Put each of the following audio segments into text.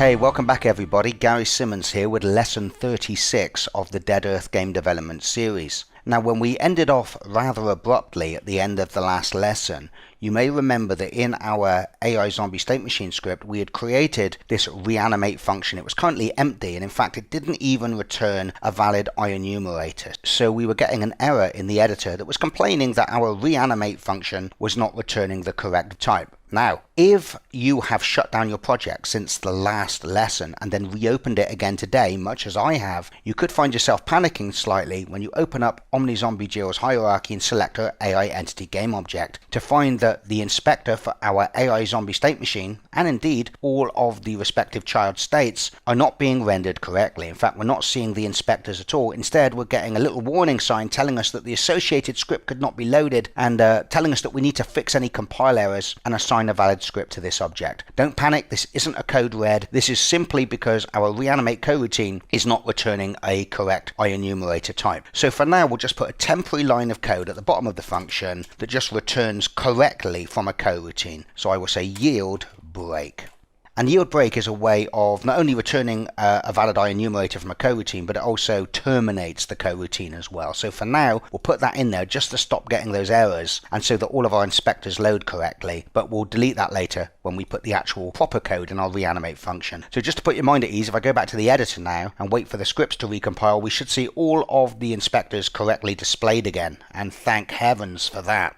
Hey, welcome back everybody. Gary Simmons here with lesson 36 of the Dead Earth game development series. Now, when we ended off rather abruptly at the end of the last lesson, you may remember that in our AI zombie state machine script, we had created this reanimate function. It was currently empty, and in fact, it didn't even return a valid enumerator. So we were getting an error in the editor that was complaining that our reanimate function was not returning the correct type. Now, if you have shut down your project since the last lesson and then reopened it again today, much as I have, you could find yourself panicking slightly when you open up OmniZombie hierarchy and select our AI entity game object to find that the inspector for our AI zombie state machine, and indeed all of the respective child states, are not being rendered correctly. In fact, we're not seeing the inspectors at all. Instead, we're getting a little warning sign telling us that the associated script could not be loaded and telling us that we need to fix any compile errors and assign a valid script to this object. Don't panic, this isn't a code red. This is simply because our reanimate coroutine is not returning a correct enumerator type. So for now, we'll just put a temporary line of code at the bottom of the function that just returns correctly from a coroutine. So I will say yield break. And yield break is a way of not only returning a valid enumerator from a coroutine, but it also terminates the coroutine as well. So for now, we'll put that in there just to stop getting those errors and so that all of our inspectors load correctly, but we'll delete that later when we put the actual proper code in our reanimate function. So just to put your mind at ease, if I go back to the editor now and wait for the scripts to recompile, we should see all of the inspectors correctly displayed again, and thank heavens for that.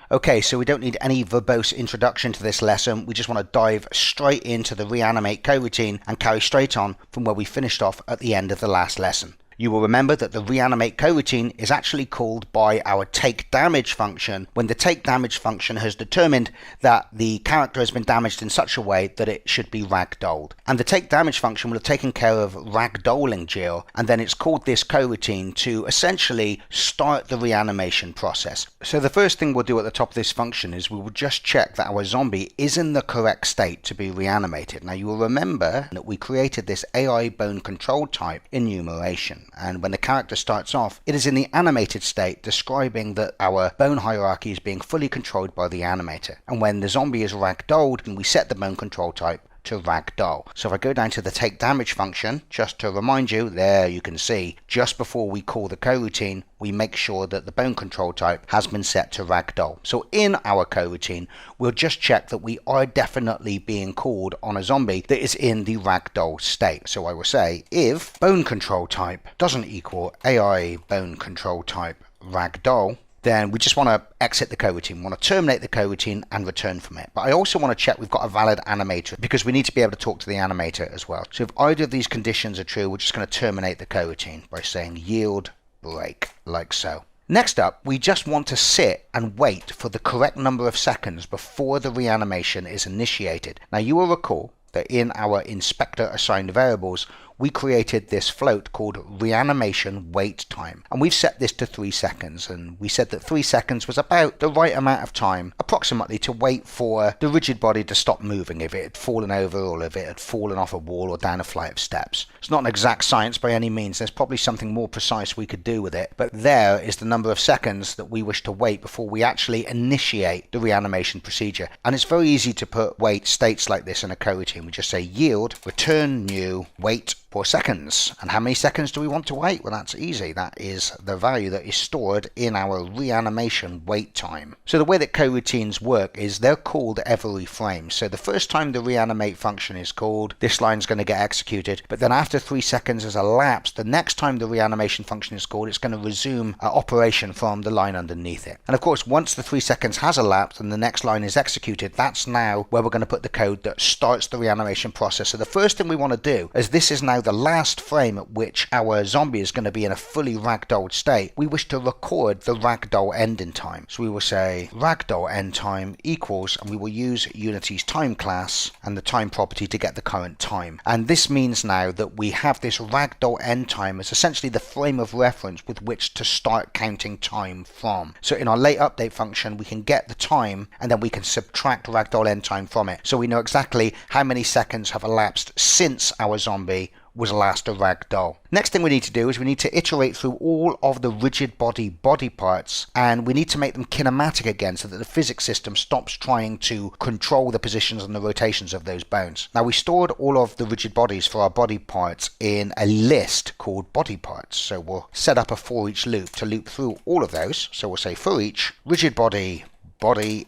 Okay, so we don't need any verbose introduction to this lesson. We just want to dive straight into the reanimate coroutine and carry straight on from where we finished off at the end of the last lesson. You will remember that the reanimate coroutine is actually called by our take damage function when the take damage function has determined that the character has been damaged in such a way that it should be ragdolled. And the take damage function will have taken care of ragdolling Jill, and then it's called this coroutine to essentially start the reanimation process. So the first thing we'll do at the top of this function is we will just check that our zombie is in the correct state to be reanimated. Now you will remember that we created this AI bone control type enumeration. And when the character starts off, it is in the animated state, describing that our bone hierarchy is being fully controlled by the animator. And when the zombie is ragdolled, we set the bone control type to ragdoll. So if I go down to the take damage function, just to remind you, there you can see, just before we call the coroutine, we make sure that the bone control type has been set to ragdoll. So in our coroutine, we'll just check that we are definitely being called on a zombie that is in the ragdoll state. So I will say if bone control type doesn't equal AI bone control type ragdoll, then we just want to exit the coroutine. We want to terminate the coroutine and return from it. But I also want to check we've got a valid animator because we need to be able to talk to the animator as well. So if either of these conditions are true, we're just going to terminate the coroutine by saying yield break, like so. Next up, we just want to sit and wait for the correct number of seconds before the reanimation is initiated. Now you will recall that in our inspector assigned variables, we created this float called reanimation wait time, and we've set this to 3 seconds, and we said that 3 seconds was about the right amount of time approximately to wait for the rigid body to stop moving if it had fallen over or if it had fallen off a wall or down a flight of steps. It's not an exact science by any means, there's probably something more precise we could do with it, but there is the number of seconds that we wish to wait before we actually initiate the reanimation procedure. And it's very easy to put wait states like this in a coroutine. We just say yield return new wait for seconds. And how many seconds do we want to wait? Well, that's easy. That is the value that is stored in our reanimation wait time. So the way that coroutines work is they're called every frame. So the first time the reanimate function is called, this line's going to get executed, but then after 3 seconds has elapsed, the next time the reanimation function is called, it's going to resume operation from the line underneath it. And of course, once the 3 seconds has elapsed and the next line is executed, that's now where we're going to put the code that starts the reanimation process. So the first thing we want to do, as this is now the last frame at which our zombie is going to be in a fully ragdolled state, we wish to record the ragdoll ending time. So we will say ragdoll end time equals, and we will use Unity's time class and the time property to get the current time. And this means now that we have this ragdoll end time as essentially the frame of reference with which to start counting time from. So in our late update function, we can get the time and then we can subtract ragdoll end time from it. So we know exactly how many seconds have elapsed since our zombie was last a ragdoll. Next thing we need to do is we need to iterate through all of the rigid body parts, and we need to make them kinematic again so that the physics system stops trying to control the positions and the rotations of those bones. Now, we stored all of the rigid bodies for our body parts in a list called body parts. So we'll set up a for each loop to loop through all of those. So we'll say for each rigid body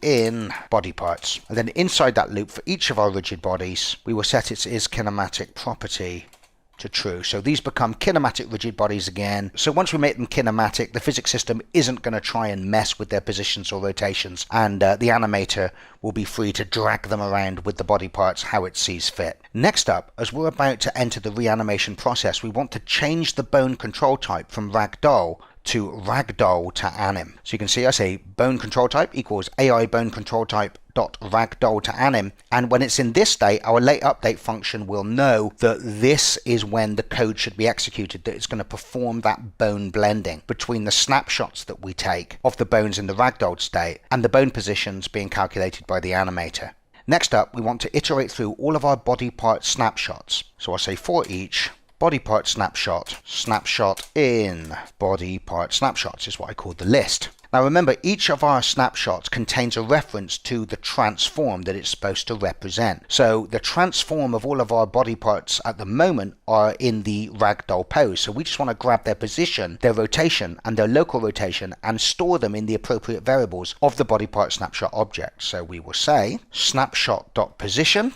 in body parts. And then inside that loop for each of our rigid bodies, we will set its isKinematic property to true. So these become kinematic rigid bodies again. So once we make them kinematic, the physics system isn't going to try and mess with their positions or rotations, and the animator will be free to drag them around with the body parts how it sees fit. Next up, as we're about to enter the reanimation process, we want to change the bone control type from ragdoll to ragdoll to anim. So you can see I say bone control type equals AI bone control type dot ragdoll to anim, and when it's in this state, our late update function will know that this is when the code should be executed, that it's going to perform that bone blending between the snapshots that we take of the bones in the ragdoll state and the bone positions being calculated by the animator. Next up, we want to iterate through all of our body part snapshots. So I'll say for each body part snapshot in body part snapshots is what I call the list. Now remember, each of our snapshots contains a reference to the transform that it's supposed to represent. So the transform of all of our body parts at the moment are in the ragdoll pose. So we just want to grab their position, their rotation, and their local rotation and store them in the appropriate variables of the body part snapshot object. So we will say snapshot.position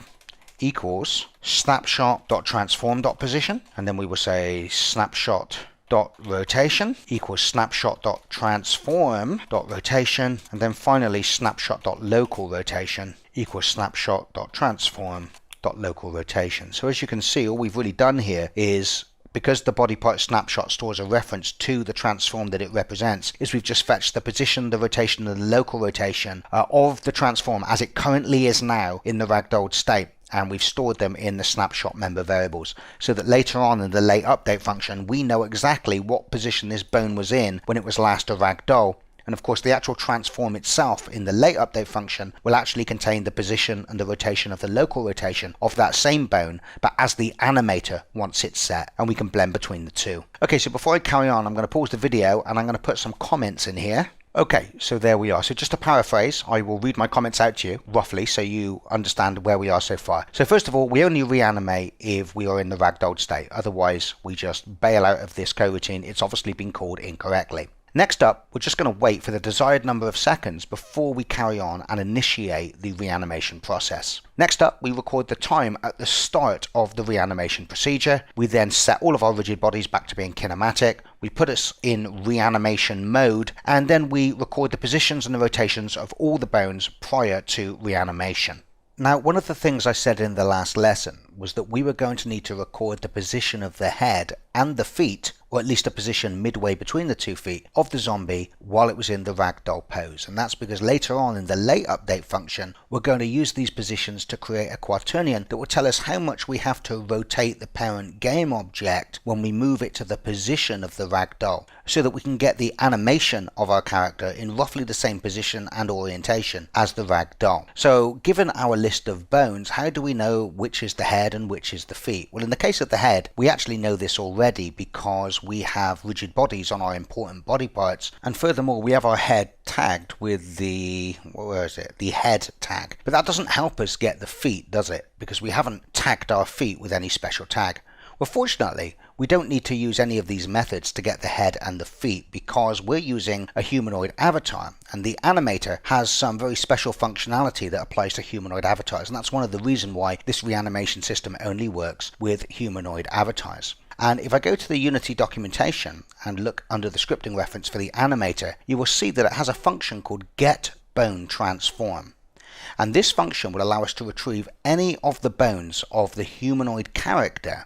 equals snapshot.transform.position, and then we will say snapshot.rotation equals snapshot.transform.rotation, and then finally snapshot.local rotation equals snapshot.transform.local rotation. So as you can see, all we've really done here is, because the body part snapshot stores a reference to the transform that it represents, is we've just fetched the position, the rotation, and the local rotation of the transform as it currently is now in the ragdoll state, and we've stored them in the snapshot member variables, so that later on in the late update function we know exactly what position this bone was in when it was last a ragdoll. And of course the actual transform itself in the late update function will actually contain the position and the rotation of the local rotation of that same bone, but as the animator wants it set, and we can blend between the two. Okay, so before I carry on, I'm going to pause the video and I'm going to put some comments in here. Okay, so there we are. So just to paraphrase, I will read my comments out to you roughly so you understand where we are so far. So first of all, we only reanimate if we are in the ragdoll state. Otherwise, we just bail out of this coroutine. It's obviously been called incorrectly. Next up, we're just going to wait for the desired number of seconds before we carry on and initiate the reanimation process. Next up, we record the time at the start of the reanimation procedure. We then set all of our rigid bodies back to being kinematic. We put us in reanimation mode, and then we record the positions and the rotations of all the bones prior to reanimation. Now, one of the things I said in the last lesson was that we were going to need to record the position of the head and the feet, or at least a position midway between the 2 feet of the zombie while it was in the ragdoll pose. And that's because later on in the late update function, we're going to use these positions to create a quaternion that will tell us how much we have to rotate the parent game object when we move it to the position of the ragdoll, so that we can get the animation of our character in roughly the same position and orientation as the ragdoll. So given our list of bones, how do we know which is the head and which is the feet? Well, in the case of the head, we actually know this already because we have rigid bodies on our important body parts, and furthermore we have our head tagged with the head tag. But that doesn't help us get the feet, does it? Because we haven't tagged our feet with any special tag. Well, fortunately, we don't need to use any of these methods to get the head and the feet because we're using a humanoid avatar, and the animator has some very special functionality that applies to humanoid avatars, and that's one of the reasons why this reanimation system only works with humanoid avatars. And if I go to the Unity documentation and look under the scripting reference for the animator, you will see that it has a function called getBoneTransform. And this function will allow us to retrieve any of the bones of the humanoid character,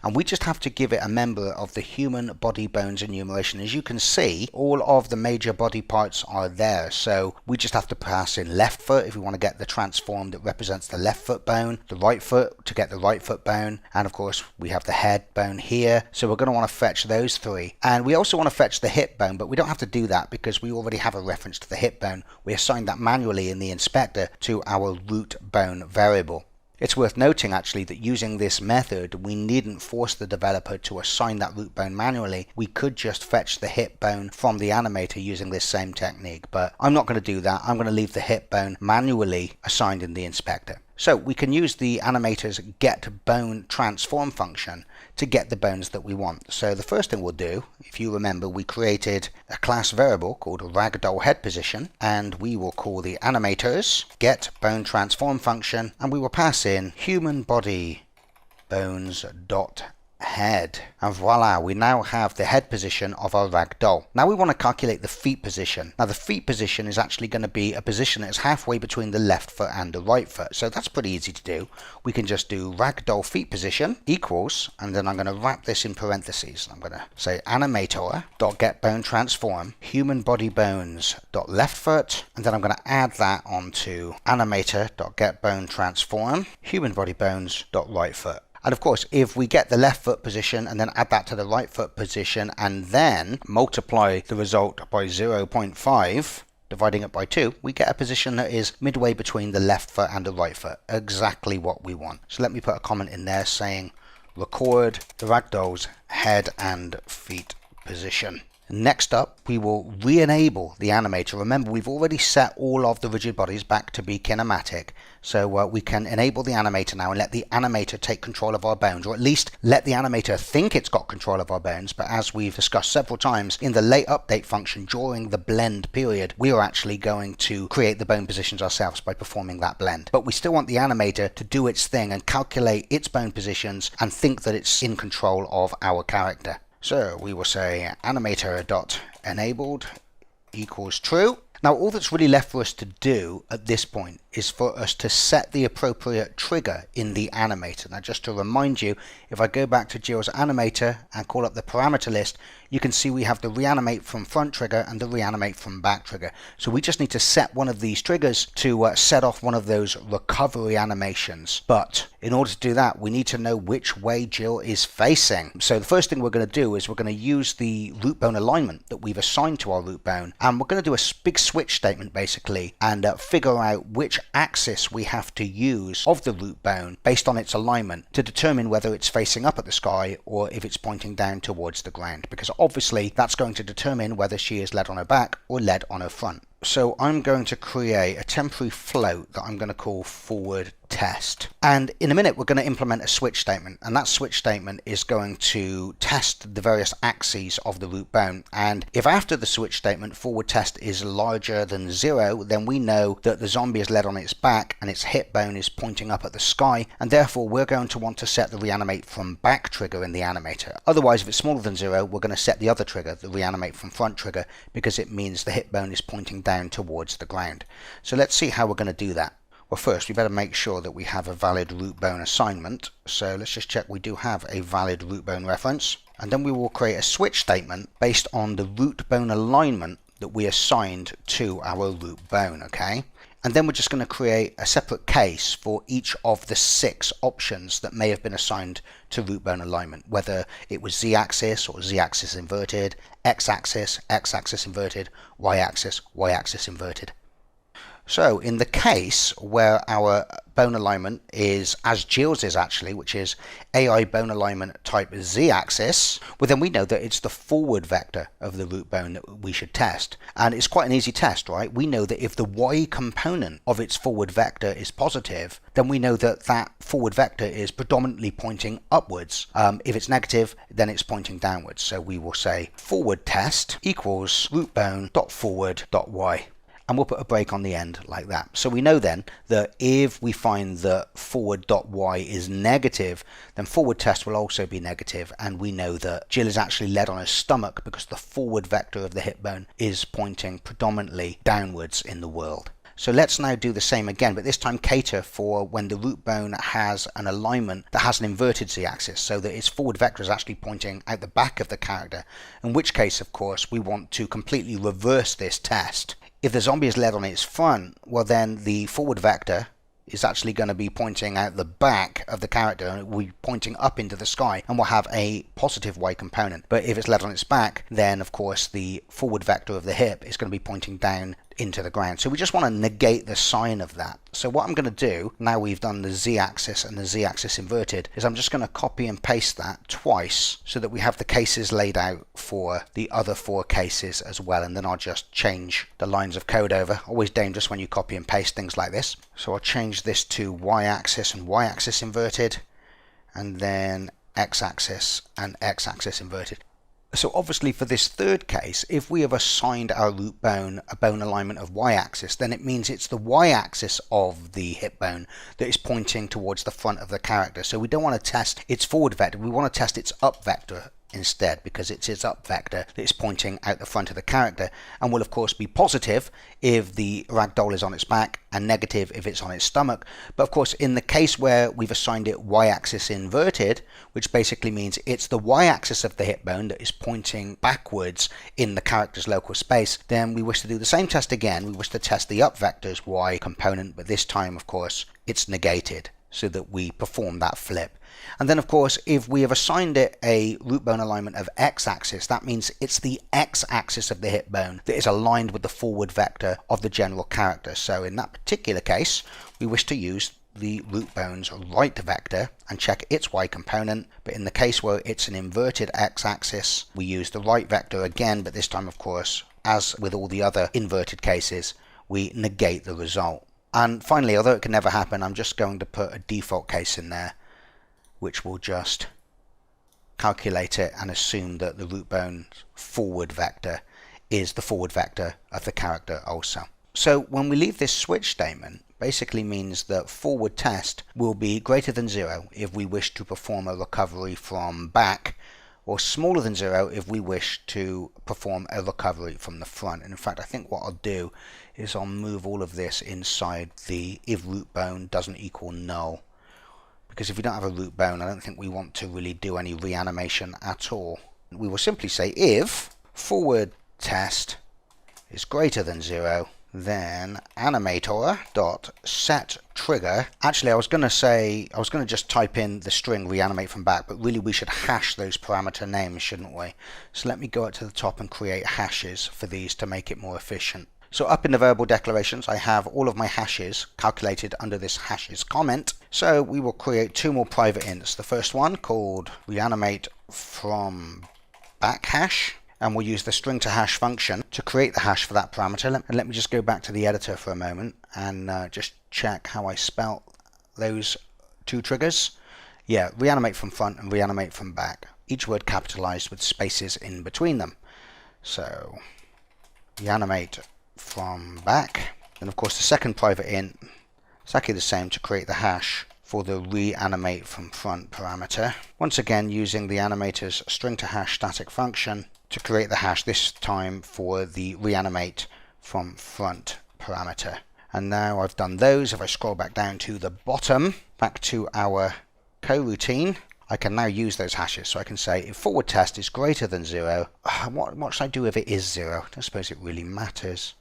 and we just have to give it a member of the human body bones enumeration. As you can see, all of the major body parts are there, so we just have to pass in left foot if we want to get the transform that represents the left foot bone, the right foot to get the right foot bone, and of course we have the head bone here, so we're going to want to fetch those 3. And we also want to fetch the hip bone, but we don't have to do that because we already have a reference to the hip bone. We assigned that manually in the inspector to our root bone variable. It's worth noting actually that using this method, we needn't force the developer to assign that root bone manually. We could just fetch the hip bone from the animator using this same technique, but I'm not going to do that. I'm going to leave the hip bone manually assigned in the inspector. So we can use the animator's getBoneTransform function to get the bones that we want. So the first thing we'll do, if you remember, we created a class variable called Ragdoll head position, and we will call the animator's getBoneTransform function, and we will pass in human body bones dot head, and voila, we now have the head position of our ragdoll. Now we want to calculate the feet position. Now the feet position is actually going to be a position that's halfway between the left foot and the right foot, so that's pretty easy to do. We can just do ragdoll feet position equals, and then I'm going to wrap this in parentheses. I'm going to say animator dot get bone transform human body bones dot left foot, and then I'm going to add that onto animator dot get bone transform human body bones dot right foot. And of course, if we get the left foot position and then add that to the right foot position and then multiply the result by 0.5, dividing it by 2, we get a position that is midway between the left foot and the right foot. Exactly what we want. So let me put a comment in there saying record the ragdoll's head and feet position. Next up, we will re-enable the animator. Remember, we've already set all of the rigid bodies back to be kinematic, so we can enable the animator now and let the animator take control of our bones, or at least let the animator think it's got control of our bones. But as we've discussed several times, in the late update function during the blend period, we are actually going to create the bone positions ourselves by performing that blend. But we still want the animator to do its thing and calculate its bone positions and think that it's in control of our character. So we will say animator.enabled equals true. Now all that's really left for us to do at this point is for us to set the appropriate trigger in the animator. Now just to remind you, if I go back to Jill's animator and call up the parameter list, you can see we have the reanimate from front trigger and the reanimate from back trigger. So we just need to set one of these triggers to set off one of those recovery animations. But in order to do that, we need to know which way Jill is facing. So the first thing we're going to do is we're going to use the root bone alignment that we've assigned to our root bone, and we're going to do a big switch statement basically and figure out which axis we have to use of the root bone based on its alignment to determine whether it's facing up at the sky or if it's pointing down towards the ground, because obviously that's going to determine whether she is led on her back or led on her front. So I'm going to create a temporary float that I'm going to call forward test. And in a minute we're going to implement a switch statement, and that switch statement is going to test the various axes of the root bone. And if after the switch statement forward test is larger than 0, then we know that the zombie is led on its back and its hip bone is pointing up at the sky, and therefore we're going to want to set the reanimate from back trigger in the animator. Otherwise, if it's smaller than 0, we're going to set the other trigger, the reanimate from front trigger, because it means the hip bone is pointing down towards the ground. So let's see how we're going to do that. Well, first we better make sure that we have a valid root bone assignment. So let's just check we do have a valid root bone reference, and then we will create a switch statement based on the root bone alignment that we assigned to our root bone. Okay, and then we're just going to create a separate case for each of the 6 options that may have been assigned to root bone alignment, whether it was z-axis or z-axis inverted, x-axis, x-axis inverted, y-axis, y-axis inverted. So in the case where our bone alignment is as Jill's is actually, which is AI bone alignment type z-axis, well then we know that it's the forward vector of the root bone that we should test. And it's quite an easy test, right? We know that if the y component of its forward vector is positive, then we know that that forward vector is predominantly pointing upwards. If it's negative, then it's pointing downwards. So we will say forward test equals root bone dot forward dot y. And we'll put a break on the end like that. So we know then that if we find that forward.y is negative, then forward test will also be negative, and we know that Jill is actually led on her stomach because the forward vector of the hip bone is pointing predominantly downwards in the world. So let's now do the same again, but this time cater for when the root bone has an alignment that has an inverted z-axis, so that its forward vector is actually pointing out the back of the character, in which case of course we want to completely reverse this test. If the zombie is led on its front, well then the forward vector is actually going to be pointing out the back of the character, and it will be pointing up into the sky and will have a positive y component. But if it's led on its back, then of course the forward vector of the hip is going to be pointing down into the ground. So we just want to negate the sign of that. So what I'm going to do, now we've done the z-axis and the z-axis inverted, is I'm just going to copy and paste that twice so that we have the cases laid out for the other 4 cases as well, and then I'll just change the lines of code over. Always dangerous when you copy and paste things like this. So I'll change this to y-axis and y-axis inverted, and then x-axis and x-axis inverted. So obviously for this third case, if we have assigned our root bone a bone alignment of y-axis, then it means it's the y-axis of the hip bone that is pointing towards the front of the character. So we don't want to test its forward vector, we want to test its up vector instead, because it's its up vector that is pointing out the front of the character, and will of course be positive if the ragdoll is on its back and negative if it's on its stomach. But of course in the case where we've assigned it y-axis inverted, which basically means it's the y-axis of the hip bone that is pointing backwards in the character's local space, then we wish to do the same test again. We wish to test the up vector's y component, but this time of course it's negated so that we perform that flip. And then of course if we have assigned it a root bone alignment of x-axis, that means it's the x-axis of the hip bone that is aligned with the forward vector of the general character. So in that particular case we wish to use the root bone's right vector and check its y component, but in the case where it's an inverted x-axis we use the right vector again, but this time of course, as with all the other inverted cases, we negate the result. And finally, although it can never happen, I'm just going to put a default case in there which will just calculate it and assume that the root bone's forward vector is the forward vector of the character also. So when we leave this switch statement, basically means that forward test will be greater than 0 if we wish to perform a recovery from back, or smaller than 0 if we wish to perform a recovery from the front. And in fact, I think what I'll do is I'll move all of this inside the if root bone doesn't equal null, because if we don't have a root bone, I don't think we want to really do any reanimation at all. We will simply say if forward test is greater than 0, then animator.set trigger. Actually, I was going to just type in the string reanimate from back, but really we should hash those parameter names, shouldn't we? So let me go up to the top and create hashes for these to make it more efficient. So up in the variable declarations, I have all of my hashes calculated under this hashes comment. So we will create 2 more private ints. The first one called reanimate from back hash, and we'll use the string to hash function to create the hash for that parameter. And let me just go back to the editor for a moment and just check how I spelt those 2 triggers. Yeah, reanimate from front and reanimate from back. Each word capitalized with spaces in between them. So reanimate from back. And of course the second private int, exactly the same, to create the hash for the reanimate from front parameter. Once again using the animator's string to hash static function to create the hash, this time for the reanimate from front parameter. And now I've done those. If I scroll back down to the bottom, back to our coroutine, I can now use those hashes. So I can say if forward test is greater than 0, what should I do if it is 0? I don't suppose it really matters.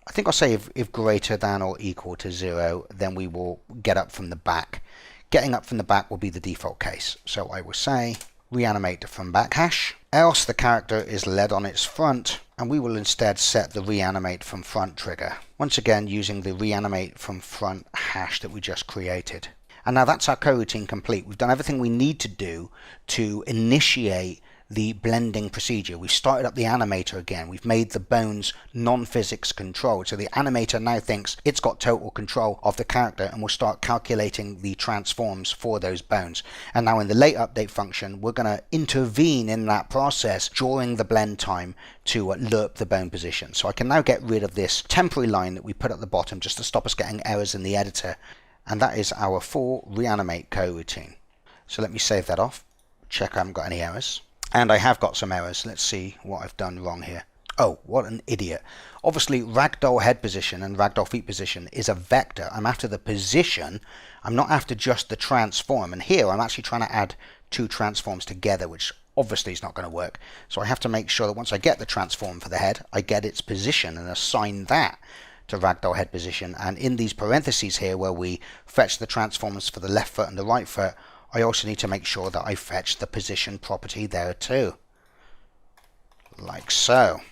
I think I'll say if greater than or equal to 0, then we will get up from the back. Getting up from the back will be the default case. So I will say reanimate from back hash, else the character is led on its front, and we will instead set the reanimate from front trigger. Once again using the reanimate from front hash that we just created. And now that's our coroutine complete. We've done everything we need to do to initiate the blending procedure. We've started up the animator again. We've made the bones non-physics controlled. So the animator now thinks it's got total control of the character and will start calculating the transforms for those bones. And now in the late update function, we're going to intervene in that process during the blend time to lerp the bone position. So I can now get rid of this temporary line that we put at the bottom just to stop us getting errors in the editor. And that is our full reanimate coroutine. So let me save that off, check I haven't got any errors. And I have got some errors. Let's see what I've done wrong here. Oh, what an idiot. Obviously, ragdoll head position and ragdoll feet position is a vector. I'm after the position. I'm not after just the transform. And here I'm actually trying to add 2 transforms together, which obviously is not going to work. So I have to make sure that once I get the transform for the head, I get its position and assign that to ragdoll head position. And in these parentheses here where we fetch the transforms for the left foot and the right foot, I also need to make sure that I fetch the position property there too. Like so.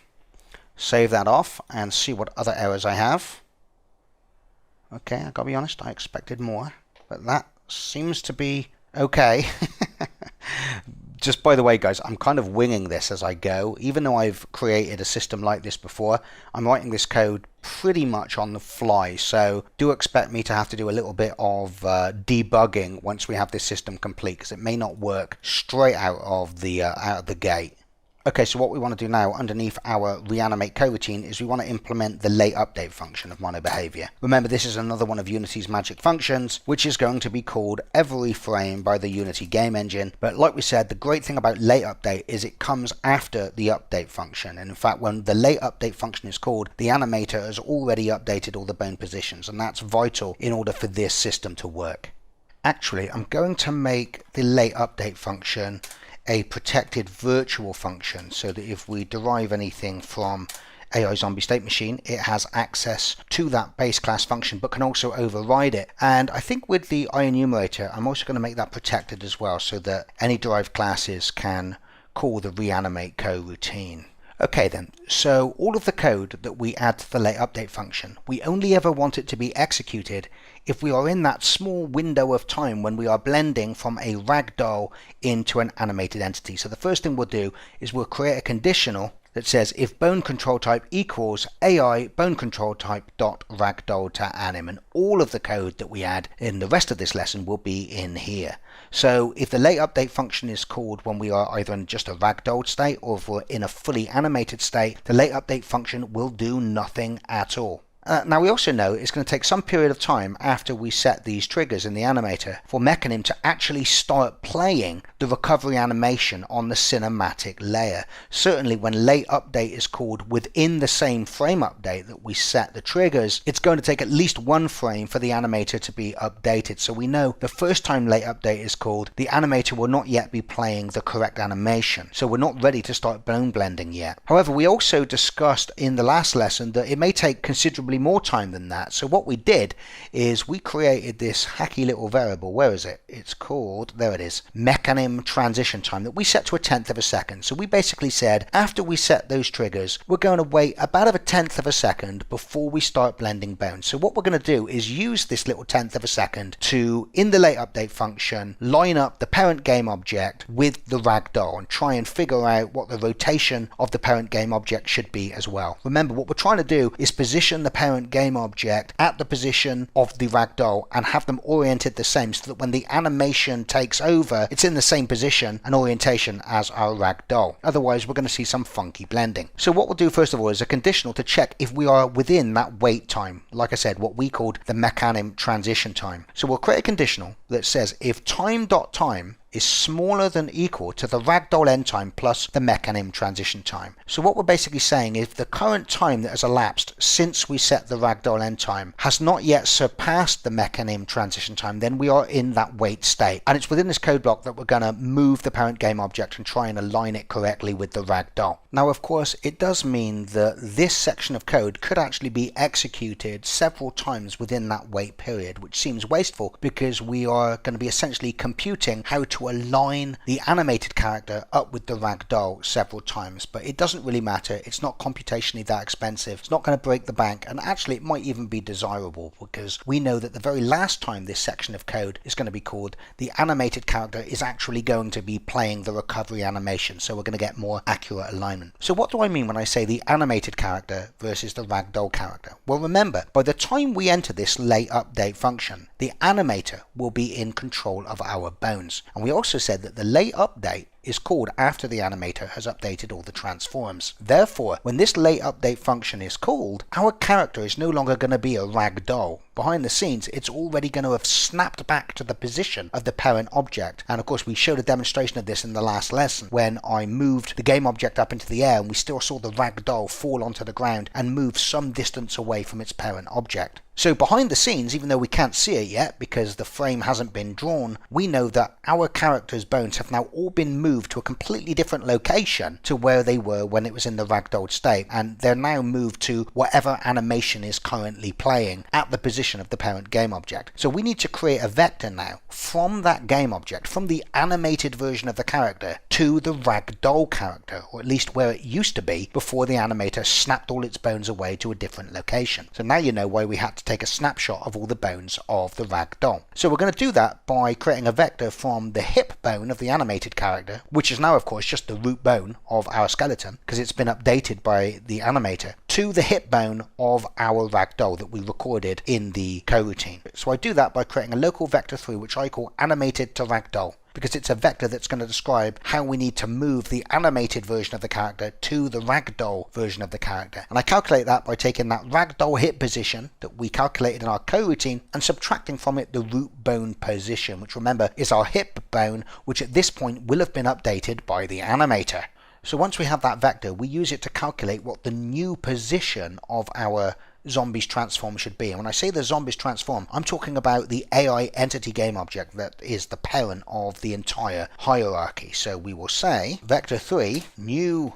save that off and see what other errors I have. Okay, I gotta be honest, I expected more, but that seems to be okay. Just by the way, guys, I'm kind of winging this as I go. Even though I've created a system like this before, I'm writing this code pretty much on the fly. So do expect me to have to do a little bit of debugging once we have this system complete, because it may not work straight out of the gate. Okay, so what we want to do now underneath our reanimate coroutine is we want to implement the late update function of monobehavior. Remember, this is another one of Unity's magic functions, which is going to be called every frame by the Unity game engine. But like we said, the great thing about late update is it comes after the update function. And in fact, when the late update function is called, the animator has already updated all the bone positions, and that's vital in order for this system to work. Actually, I'm going to make the late update function a protected virtual function, so that if we derive anything from AI Zombie State Machine, it has access to that base class function but can also override it. And I think with the IEnumerator, I'm also going to make that protected as well, so that any derived classes can call the reanimate coroutine. Okay then, so all of the code that we add to the late update function, we only ever want it to be executed if we are in that small window of time when we are blending from a ragdoll into an animated entity. So the first thing we'll do is we'll create a conditional that says if bone control type equals AI bone control type dot ragdoll to anim, and all of the code that we add in the rest of this lesson will be in here. So if the late update function is called when we are either in just a ragdoll state or if we're in a fully animated state, the late update function will do nothing at all. Now we also know it's going to take some period of time after we set these triggers in the animator for Mechanim to actually start playing the recovery animation on the cinematic layer. Certainly when late update is called within the same frame update that we set the triggers, it's going to take at least one frame for the animator to be updated. So we know the first time late update is called, the animator will not yet be playing the correct animation. So we're not ready to start bone blending yet. However, we also discussed in the last lesson that it may take considerably more time than that. So what we did is we created this hacky little variable. Where is it? It's called, there it is, Mechanim transition time, that we set to 1/10 of a second. So we basically said after we set those triggers, we're going to wait about 1/10 of a second before we start blending bones. So what we're going to do is use this little 1/10 of a second to, in the late update function, line up the parent game object with the ragdoll and try and figure out what the rotation of the parent game object should be as well. Remember, what we're trying to do is position the parent game object at the position of the ragdoll and have them oriented the same, so that when the animation takes over, it's in the same position and orientation as our ragdoll. Otherwise, we're going to see some funky blending. So what we'll do first of all is a conditional to check if we are within that wait time. Like I said, what we called the Mechanim transition time. So we'll create a conditional that says if time.time is smaller than equal to the ragdoll end time plus the Mechanim transition time. So what we're basically saying is the current time that has elapsed since we set the ragdoll end time has not yet surpassed the Mechanim transition time, then we are in that wait state. And it's within this code block that we're going to move the parent game object and try and align it correctly with the ragdoll. Now, of course, it does mean that this section of code could actually be executed several times within that wait period, which seems wasteful because we are going to be essentially computing how to align the animated character up with the ragdoll several times. But it doesn't really matter. It's not computationally that expensive. It's not going to break the bank, and actually it might even be desirable because we know that the very last time this section of code is going to be called, the animated character is actually going to be playing the recovery animation, so we're going to get more accurate alignment. So what do I mean when I say the animated character versus the ragdoll character? Well, remember, by the time we enter this late update function, the animator will be in control of our bones. And we also said that the late update is called after the animator has updated all the transforms. Therefore, when this late update function is called, our character is no longer going to be a ragdoll. Behind the scenes, it's already going to have snapped back to the position of the parent object. And of course, we showed a demonstration of this in the last lesson when I moved the game object up into the air and we still saw the ragdoll fall onto the ground and move some distance away from its parent object. So behind the scenes, even though we can't see it yet because the frame hasn't been drawn, we know that our character's bones have now all been moved moved to a completely different location to where they were when it was in the ragdoll state, and they're now moved to whatever animation is currently playing at the position of the parent game object. So we need to create a vector now from that game object, from the animated version of the character to the ragdoll character, or at least where it used to be before the animator snapped all its bones away to a different location. So now you know why we had to take a snapshot of all the bones of the ragdoll. So we're going to do that by creating a vector from the hip bone of the animated character, which is now of course just the root bone of our skeleton because it's been updated by the animator, to the hip bone of our ragdoll that we recorded in the coroutine. So I do that by creating a local vector through which I call animated to ragdoll, because it's a vector that's going to describe how we need to move the animated version of the character to the ragdoll version of the character. And I calculate that by taking that ragdoll hip position that we calculated in our coroutine and subtracting from it the root bone position, which remember is our hip bone, which at this point will have been updated by the animator. So once we have that vector, we use it to calculate what the new position of our zombies transform should be. And when I say the zombies transform, I'm talking about the AI entity game object that is the parent of the entire hierarchy. So we will say vector3 new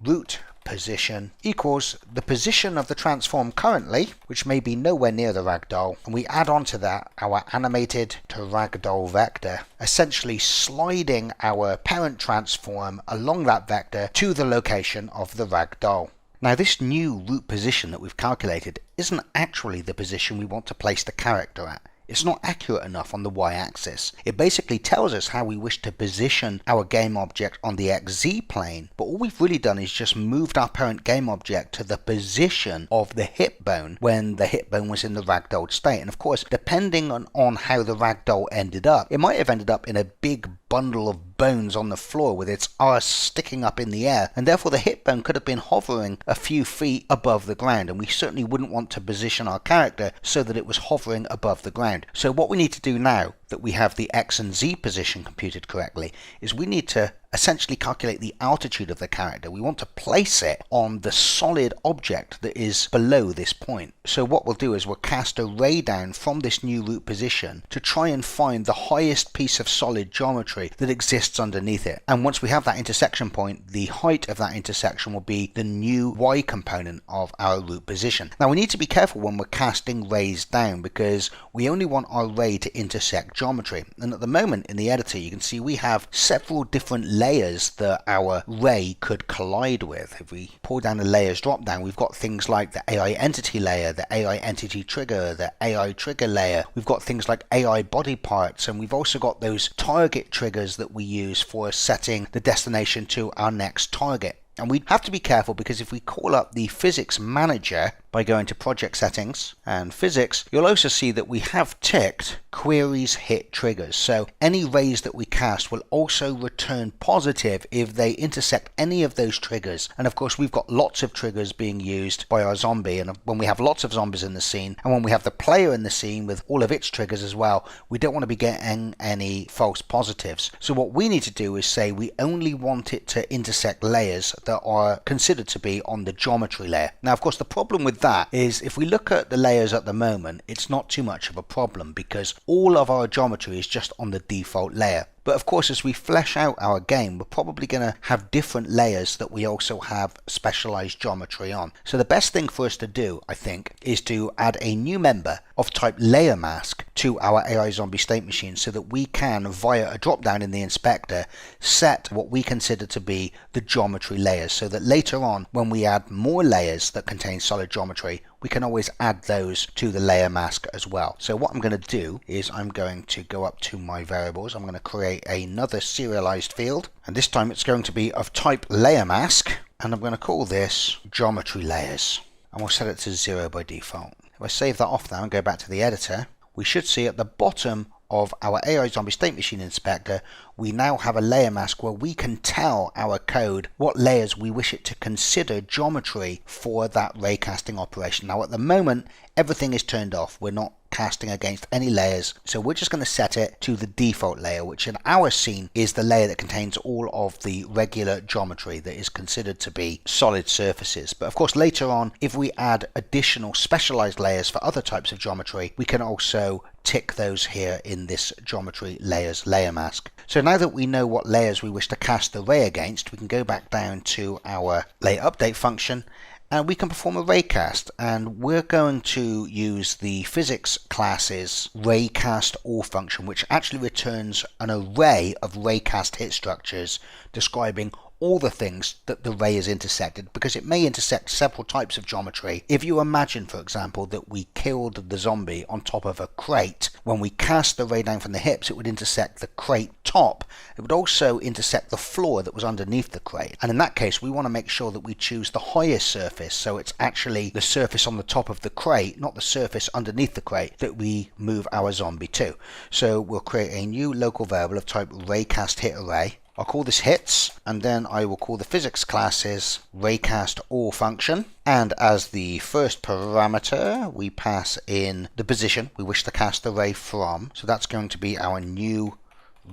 root position equals the position of the transform currently, which may be nowhere near the ragdoll, and we add on to that our animated to ragdoll vector, essentially sliding our parent transform along that vector to the location of the ragdoll. Now this new root position that we've calculated isn't actually the position we want to place the character at. It's not accurate enough on the y-axis. It basically tells us how we wish to position our game object on the XZ plane, but all we've really done is just moved our parent game object to the position of the hip bone when the hip bone was in the ragdoll state. And of course, depending on how the ragdoll ended up, it might have ended up in a big bundle of bones on the floor with its arse sticking up in the air, and therefore the hip bone could have been hovering a few feet above the ground, and we certainly wouldn't want to position our character so that it was hovering above the ground. So what we need to do now that we have the X and Z position computed correctly is we need to essentially calculate the altitude of the character. We want to place it on the solid object that is below this point. So what we'll do is we'll cast a ray down from this new root position to try and find the highest piece of solid geometry that exists underneath it. And once we have that intersection point, the height of that intersection will be the new Y component of our root position. Now we need to be careful when we're casting rays down because we only want our ray to intersect geometry. And at the moment in the editor you can see we have several different layers that our ray could collide with. If we pull down the layers drop down, we've got things like the AI entity layer, the AI entity trigger, the AI trigger layer. We've got things like AI body parts, and we've also got those target triggers that we use for setting the destination to our next target. And we have to be careful because if we call up the physics manager by going to project settings and physics, you'll also see that we have ticked queries hit triggers. So any rays that we cast will also return positive if they intersect any of those triggers. And of course we've got lots of triggers being used by our zombie, and when we have lots of zombies in the scene and when we have the player in the scene with all of its triggers as well, we don't want to be getting any false positives. So what we need to do is say we only want it to intersect layers that are considered to be on the geometry layer. Now of course the problem with that is if we look at the layers at the moment, it's not too much of a problem because all of our geometry is just on the default layer. But of course, as we flesh out our game, we're probably going to have different layers that we also have specialized geometry on. So the best thing for us to do, I think, is to add a new member of type layer mask to our AI zombie state machine so that we can, via a drop down in the inspector, set what we consider to be the geometry layers so that later on, when we add more layers that contain solid geometry, we can always add those to the layer mask as well. So what I'm going to do is I'm going to go up to my variables. I'm going to create another serialized field, and this time it's going to be of type layer mask, and I'm going to call this geometry layers, and we'll set it to 0 by default. If I save that off now and go back to the editor, we should see at the bottom of our AI zombie state machine inspector, we now have a layer mask where we can tell our code what layers we wish it to consider geometry for that ray casting operation. Now at the moment, everything is turned off. We're not casting against any layers, so we're just going to set it to the default layer, which in our scene is the layer that contains all of the regular geometry that is considered to be solid surfaces. But of course later on, if we add additional specialized layers for other types of geometry, we can also tick those here in this geometry layers layer mask. So now that we know what layers we wish to cast the ray against, we can go back down to our layer update function and we can perform a raycast, and we're going to use the physics class's raycast_all function, which actually returns an array of raycast hit structures describing all the things that the ray has intersected, because it may intersect several types of geometry. If you imagine, for example, that we killed the zombie on top of a crate, when we cast the ray down from the hips, it would intersect the crate top. It would also intersect the floor that was underneath the crate. And in that case, we want to make sure that we choose the highest surface, so it's actually the surface on the top of the crate, not the surface underneath the crate, that we move our zombie to. So we'll create a new local variable of type raycastHitArray. I'll call this hits, and then I will call the physics class's raycast_all function. And as the first parameter, we pass in the position we wish to cast the ray from. So that's going to be our new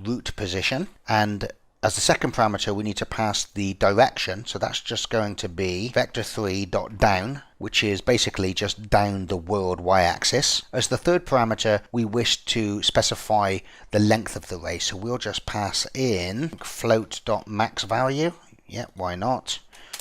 root position. And as the second parameter, we need to pass the direction. So that's just going to be vector3.down, which is basically just down the world y-axis. As the third parameter, we wish to specify the length of the ray. So we'll just pass in float.maxValue. Yeah, why not?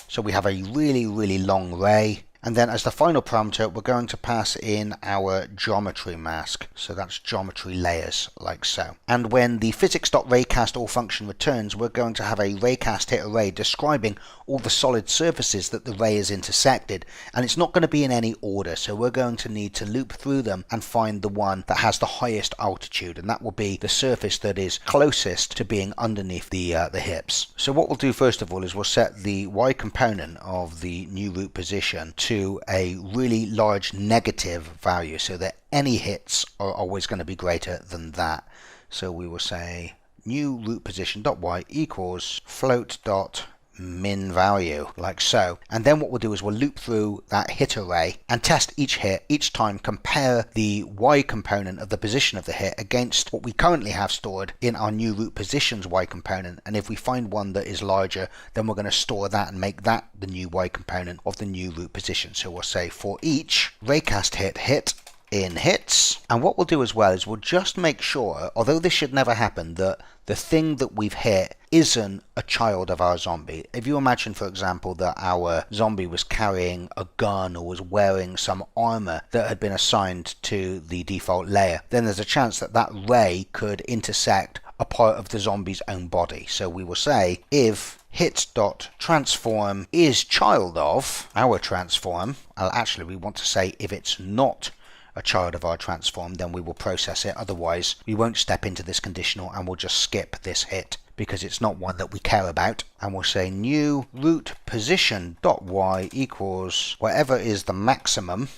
So we have a really, really long ray. And then as the final parameter, we're going to pass in our geometry mask. So that's geometry layers, like so. And when the physics.raycastAll function returns, we're going to have a raycastHitArray describing all the solid surfaces that the ray has intersected. And it's not going to be in any order, so we're going to need to loop through them and find the one that has the highest altitude. And that will be the surface that is closest to being underneath the hips. So what we'll do first of all is we'll set the y component of the new root position to a really large negative value, so that any hits are always going to be greater than that. So we will say new root position.y equals float.min value, like so. And then what we'll do is we'll loop through that hit array and test each hit. Each time compare the y component of the position of the hit against what we currently have stored in our new root position's y component. And if we find one that is larger, then we're going to store that and make that the new y component of the new root position. So we'll say for each raycast hit in hits. And what we'll do as well is we'll just make sure, although this should never happen, that the thing that we've hit isn't a child of our zombie. If you imagine, for example, that our zombie was carrying a gun or was wearing some armor that had been assigned to the default layer, then there's a chance that that ray could intersect a part of the zombie's own body. So we will say if hit.transform is child of our transform, actually we want to say if it's not a child of our transform, then we will process it. Otherwise, we won't step into this conditional and we'll just skip this hit because it's not one that we care about. And we'll say new root position.y equals whatever is the maximum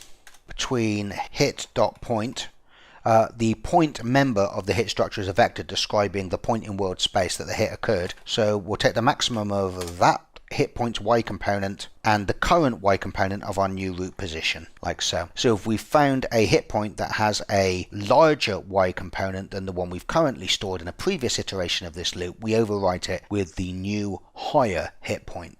between hit.point. The point member of the hit structure is a vector describing the point in world space that the hit occurred. So we'll take the maximum of that hit point's y component and the current y component of our new root position, like so. So if we found a hit point that has a larger y component than the one we've currently stored in a previous iteration of this loop, we overwrite it with the new higher hit point.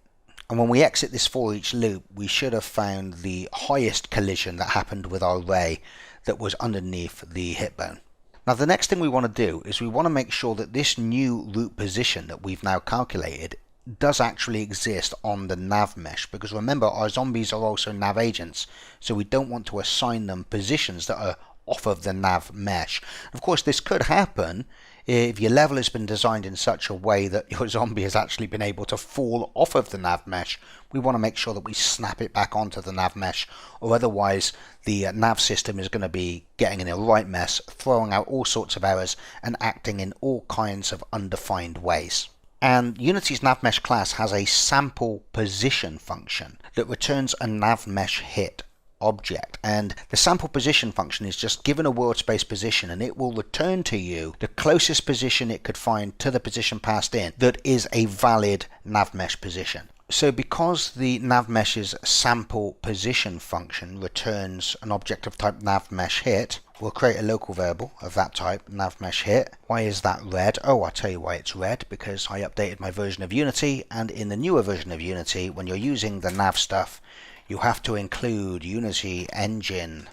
And when we exit this for each loop, we should have found the highest collision that happened with our ray that was underneath the hit bone. Now the next thing we want to do is we want to make sure that this new root position that we've now calculated does actually exist on the nav mesh, because remember, our zombies are also nav agents, so we don't want to assign them positions that are off of the nav mesh. Of course, this could happen if your level has been designed in such a way that your zombie has actually been able to fall off of the nav mesh. We want to make sure that we snap it back onto the nav mesh, or otherwise the nav system is going to be getting in a right mess, throwing out all sorts of errors and acting in all kinds of undefined ways. And Unity's NavMesh class has a sample position function that returns a NavMesh hit object, and the sample position function is just given a world space position and it will return to you the closest position it could find to the position passed in that is a valid NavMesh position. So because the NavMesh's sample position function returns an object of type NavMesh hit, we'll create a local variable of that type, NavMesh hit. Why is that red? Oh, I'll tell you why it's red, because I updated my version of Unity, and in the newer version of Unity, when you're using the nav stuff, you have to include Unity engine.ai.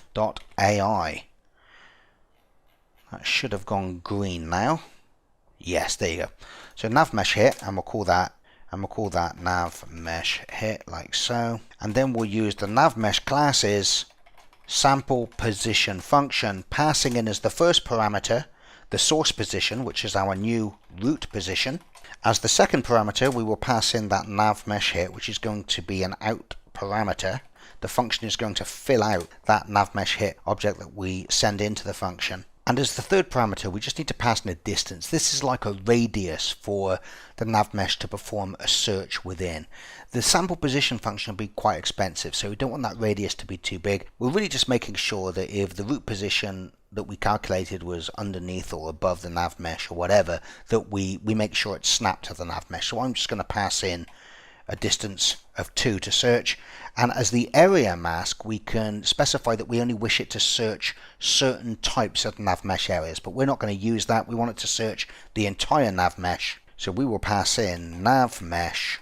That should have gone green now. Yes, there you go. So nav mesh hit, and we'll call that nav mesh hit, like so. And then we'll use the nav mesh class's sample position function, passing in as the first parameter the source position, which is our new root position. As the second parameter, we will pass in that nav mesh hit, which is going to be an out parameter. The function is going to fill out that nav mesh hit object that we send into the function. And as the third parameter, we just need to pass in a distance. This is like a radius for the nav mesh to perform a search within. The sample position function will be quite expensive, so we don't want that radius to be too big. We're really just making sure that if the root position that we calculated was underneath or above the nav mesh or whatever, that we make sure it's snapped to the nav mesh. So I'm just going to pass in a distance of 2 to search, and as the area mask we can specify that we only wish it to search certain types of nav mesh areas, but we're not going to use that. We want it to search the entire nav mesh, so we will pass in nav mesh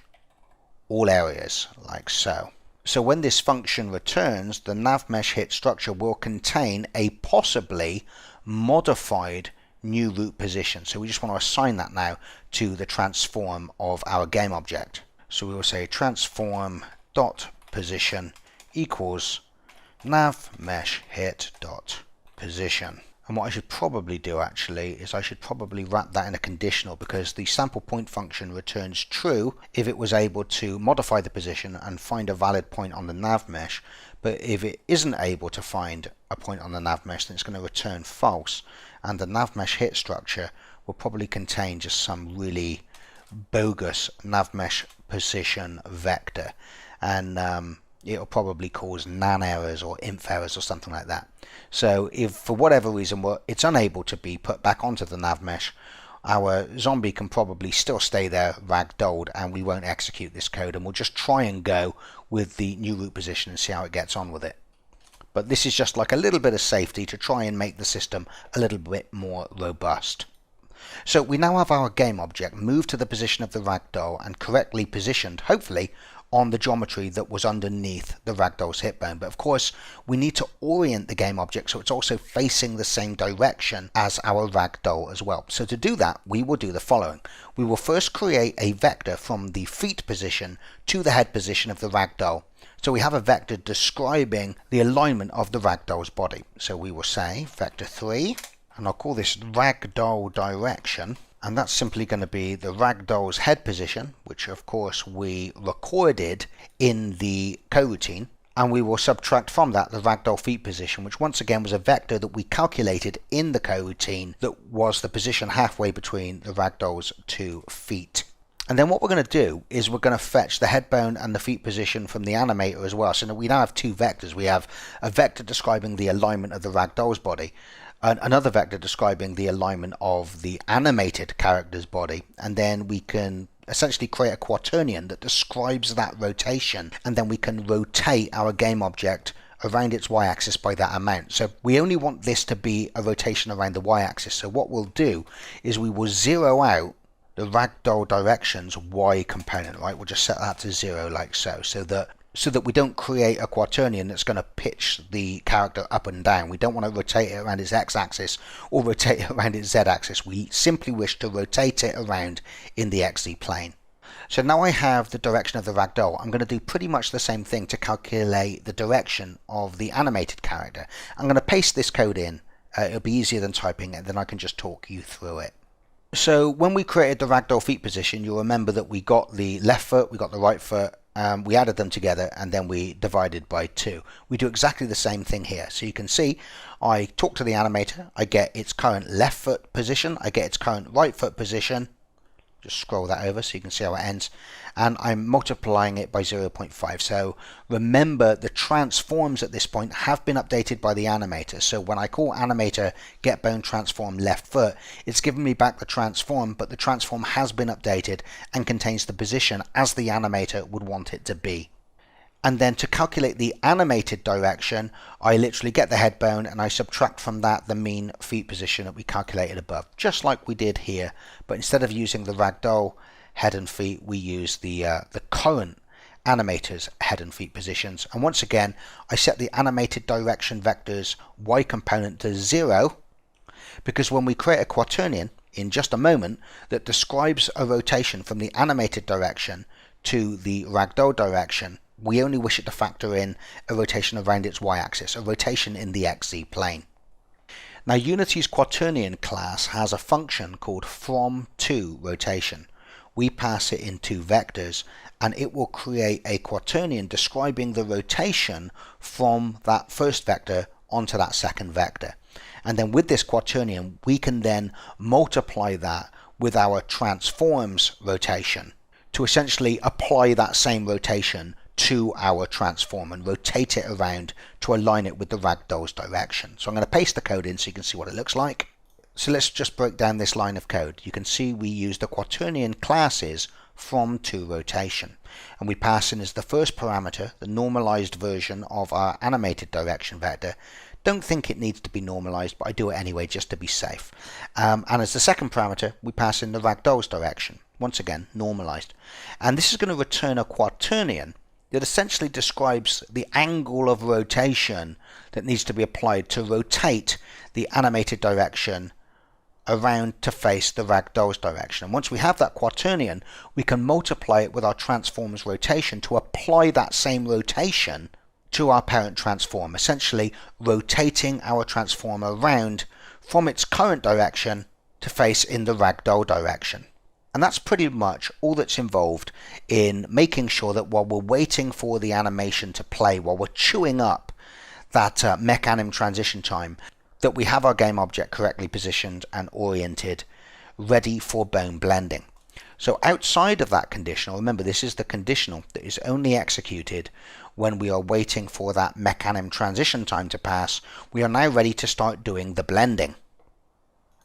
all areas, like so. So when this function returns, the nav mesh hit structure will contain a possibly modified new root position, so we just want to assign that now to the transform of our game object. So we will say transform dot position equals nav mesh hit dot position. And what I should probably do actually is I should probably wrap that in a conditional, because the sample point function returns true if it was able to modify the position and find a valid point on the nav mesh, but if it isn't able to find a point on the nav mesh, then it's going to return false, and the nav mesh hit structure will probably contain just some really bogus nav mesh position vector, and it'll probably cause nan errors or inf errors or something like that. So if for whatever reason it's unable to be put back onto the nav mesh, our zombie can probably still stay there ragdolled, and we won't execute this code, and we'll just try and go with the new root position and see how it gets on with it. But this is just like a little bit of safety to try and make the system a little bit more robust. So we now have our game object moved to the position of the ragdoll and correctly positioned, hopefully, on the geometry that was underneath the ragdoll's hip bone. But of course, we need to orient the game object so it's also facing the same direction as our ragdoll as well. So to do that, we will do the following. We will first create a vector from the feet position to the head position of the ragdoll. So we have a vector describing the alignment of the ragdoll's body. So we will say vector 3, and I'll call this ragdoll direction, and that's simply going to be the ragdoll's head position, which of course we recorded in the coroutine, and we will subtract from that the ragdoll feet position, which once again was a vector that we calculated in the coroutine that was the position halfway between the ragdoll's 2 feet. And then what we're going to do is we're going to fetch the head bone and the feet position from the animator as well. So we now have 2 vectors. We have a vector describing the alignment of the ragdoll's body, another vector describing the alignment of the animated character's body, and then we can essentially create a quaternion that describes that rotation, and then we can rotate our game object around its y-axis by that amount. So we only want this to be a rotation around the y-axis. So what we'll do is we will zero out the ragdoll direction's y component, right? We'll just set that to 0 like so, so that we don't create a quaternion that's going to pitch the character up and down. We don't want to rotate it around its x-axis or rotate it around its z-axis. We simply wish to rotate it around in the xz plane. So now I have the direction of the ragdoll. I'm going to do pretty much the same thing to calculate the direction of the animated character. I'm going to paste this code in. It'll be easier than typing it, then I can just talk you through it. So when we created the ragdoll feet position, you'll remember that we got the left foot, we got the right foot, we added them together, and then we divided by 2. We do exactly the same thing here. So you can see I talk to the animator, I get its current left foot position, I get its current right foot position. Just scroll that over so you can see how it ends, and I'm multiplying it by 0.5. So remember, the transforms at this point have been updated by the animator. So when I call animator get bone transform left foot, it's given me back the transform, but the transform has been updated and contains the position as the animator would want it to be. And then to calculate the animated direction, I literally get the head bone and I subtract from that the mean feet position that we calculated above, just like we did here. But instead of using the ragdoll head and feet, we use the current animator's head and feet positions. And once again, I set the animated direction vector's y component to 0, because when we create a quaternion, in just a moment that describes a rotation from the animated direction to the ragdoll direction. We only wish it to factor in a rotation around its y-axis, a rotation in the xz plane. Now Unity's quaternion class has a function called from_to_rotation. We pass it in two vectors and it will create a quaternion describing the rotation from that first vector onto that second vector. And then with this quaternion we can then multiply that with our transforms rotation to essentially apply that same rotation to our transform and rotate it around to align it with the ragdoll's direction. So I'm going to paste the code in so you can see what it looks like. So let's just break down this line of code. You can see we use the quaternion classes from_to_rotation, and we pass in as the first parameter the normalized version of our animated direction vector. Don't think it needs to be normalized, but I do it anyway just to be safe. And as the second parameter we pass in the ragdoll's direction, once again normalized, and this is going to return a quaternion that essentially describes the angle of rotation that needs to be applied to rotate the animated direction around to face the ragdoll's direction. And once we have that quaternion, we can multiply it with our transform's rotation to apply that same rotation to our parent transform, essentially rotating our transform around from its current direction to face in the ragdoll direction. And that's pretty much all that's involved in making sure that while we're waiting for the animation to play, while we're chewing up that mech-anim transition time, that we have our game object correctly positioned and oriented, ready for bone blending. So outside of that conditional, remember this is the conditional that is only executed when we are waiting for that mech-anim transition time to pass, we are now ready to start doing the blending.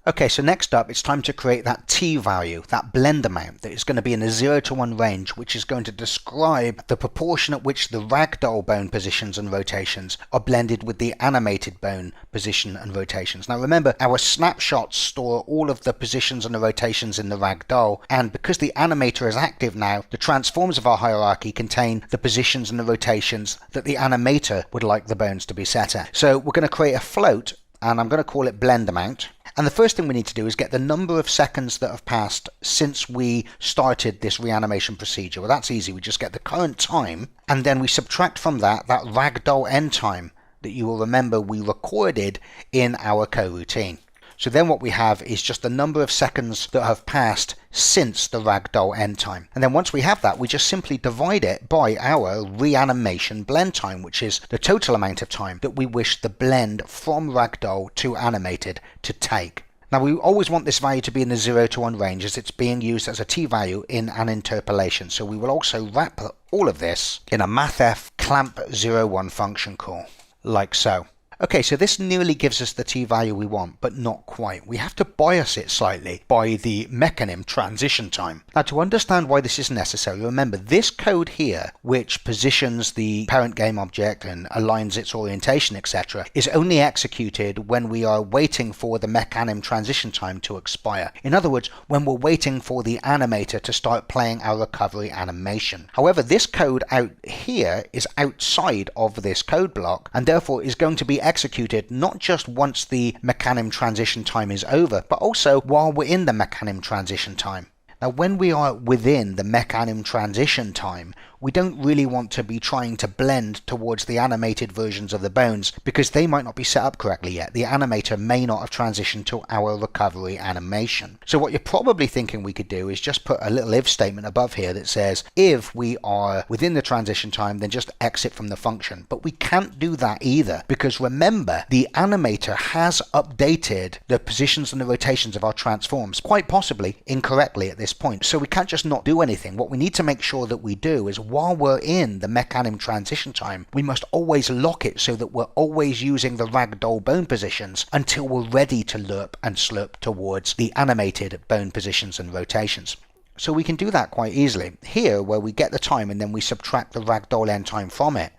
Okay, so next up it's time to create that t value, that blend amount that is going to be in a 0 to 1 range, which is going to describe the proportion at which the ragdoll bone positions and rotations are blended with the animated bone position and rotations. Now remember, our snapshots store all of the positions and the rotations in the ragdoll, and because the animator is active now, the transforms of our hierarchy contain the positions and the rotations that the animator would like the bones to be set at. So we're going to create a float, and I'm going to call it blend amount. And the first thing we need to do is get the number of seconds that have passed since we started this reanimation procedure. Well, that's easy. We just get the current time, and then we subtract from that ragdoll end time that you will remember we recorded in our coroutine. So then what we have is just the number of seconds that have passed since the ragdoll end time. And then once we have that, we just simply divide it by our reanimation blend time, which is the total amount of time that we wish the blend from ragdoll to animated to take. Now we always want this value to be in the 0 to 1 range as it's being used as a t value in an interpolation. So we will also wrap all of this in a mathf clamp01 function call, like so. Okay, so this nearly gives us the t value we want, but not quite. We have to bias it slightly by the mech-anim transition time. Now to understand why this is necessary, remember this code here, which positions the parent game object and aligns its orientation, etc., is only executed when we are waiting for the mech-anim transition time to expire. In other words, when we're waiting for the animator to start playing our recovery animation. However, this code out here is outside of this code block and therefore is going to be executed not just once the mech-anim transition time is over, but also while we're in the mech-anim transition time. Now when we are within the mech-anim transition time, we don't really want to be trying to blend towards the animated versions of the bones because they might not be set up correctly yet. The animator may not have transitioned to our recovery animation. So what you're probably thinking we could do is just put a little if statement above here that says if we are within the transition time, then just exit from the function. But we can't do that either because remember, the animator has updated the positions and the rotations of our transforms, quite possibly incorrectly at this point. So we can't just not do anything. What we need to make sure that we do is while we're in the mech-anim transition time, we must always lock it so that we're always using the ragdoll bone positions until we're ready to lerp and slurp towards the animated bone positions and rotations. So we can do that quite easily. Here, where we get the time and then we subtract the ragdoll end time from it,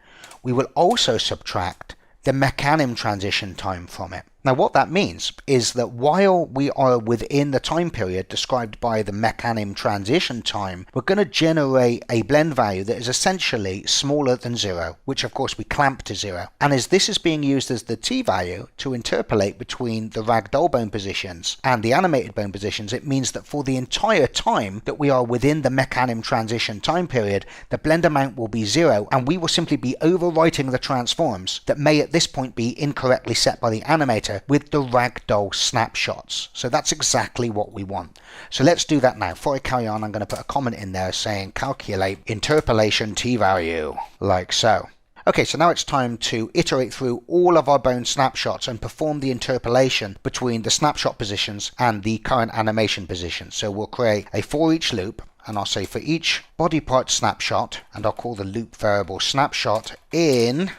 we will also subtract the mech-anim transition time from it. Now what that means is that while we are within the time period described by the mechanim transition time, we're going to generate a blend value that is essentially smaller than 0, which of course we clamp to 0. And as this is being used as the t-value to interpolate between the ragdoll bone positions and the animated bone positions, it means that for the entire time that we are within the mechanim transition time period, the blend amount will be 0, and we will simply be overwriting the transforms that may at this point be incorrectly set by the animator with the ragdoll snapshots. So that's exactly what we want. So let's do that now. Before I carry on, I'm going to put a comment in there saying calculate interpolation t-value, like so. Okay, so now it's time to iterate through all of our bone snapshots and perform the interpolation between the snapshot positions and the current animation position. So we'll create a for each loop, and I'll say for each body part snapshot, and I'll call the loop variable snapshot in,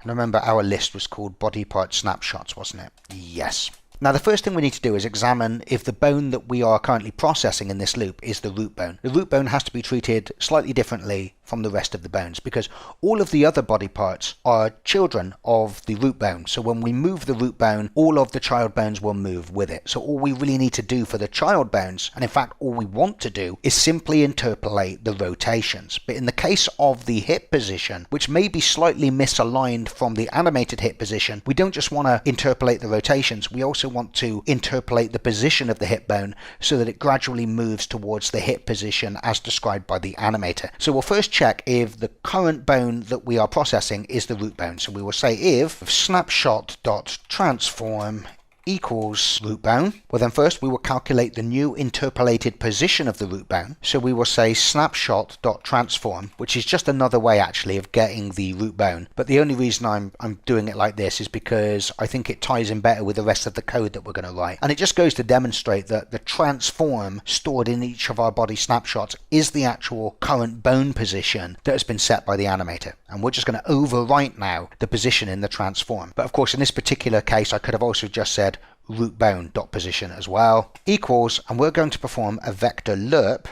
and remember our list was called body part snapshots, wasn't it? Yes. Now the first thing we need to do is examine if the bone that we are currently processing in this loop is the root bone. The root bone has to be treated slightly differently from the rest of the bones because all of the other body parts are children of the root bone. So when we move the root bone, all of the child bones will move with it. So all we really need to do for the child bones, and in fact all we want to do, is simply interpolate the rotations. But in the case of the hip position, which may be slightly misaligned from the animated hip position, we don't just want to interpolate the rotations, we also want to interpolate the position of the hip bone so that it gradually moves towards the hip position as described by the animator. So we'll first check if the current bone that we are processing is the root bone. So we will say if snapshot.transform equals root bone. Well then first we will calculate the new interpolated position of the root bone. So we will say snapshot.transform, which is just another way actually of getting the root bone. But the only reason I'm doing it like this is because I think it ties in better with the rest of the code that we're going to write. And it just goes to demonstrate that the transform stored in each of our body snapshots is the actual current bone position that has been set by the animator. And we're just going to overwrite now the position in the transform. But of course in this particular case I could have also just said root bone dot position as well equals, and we're going to perform a vector lerp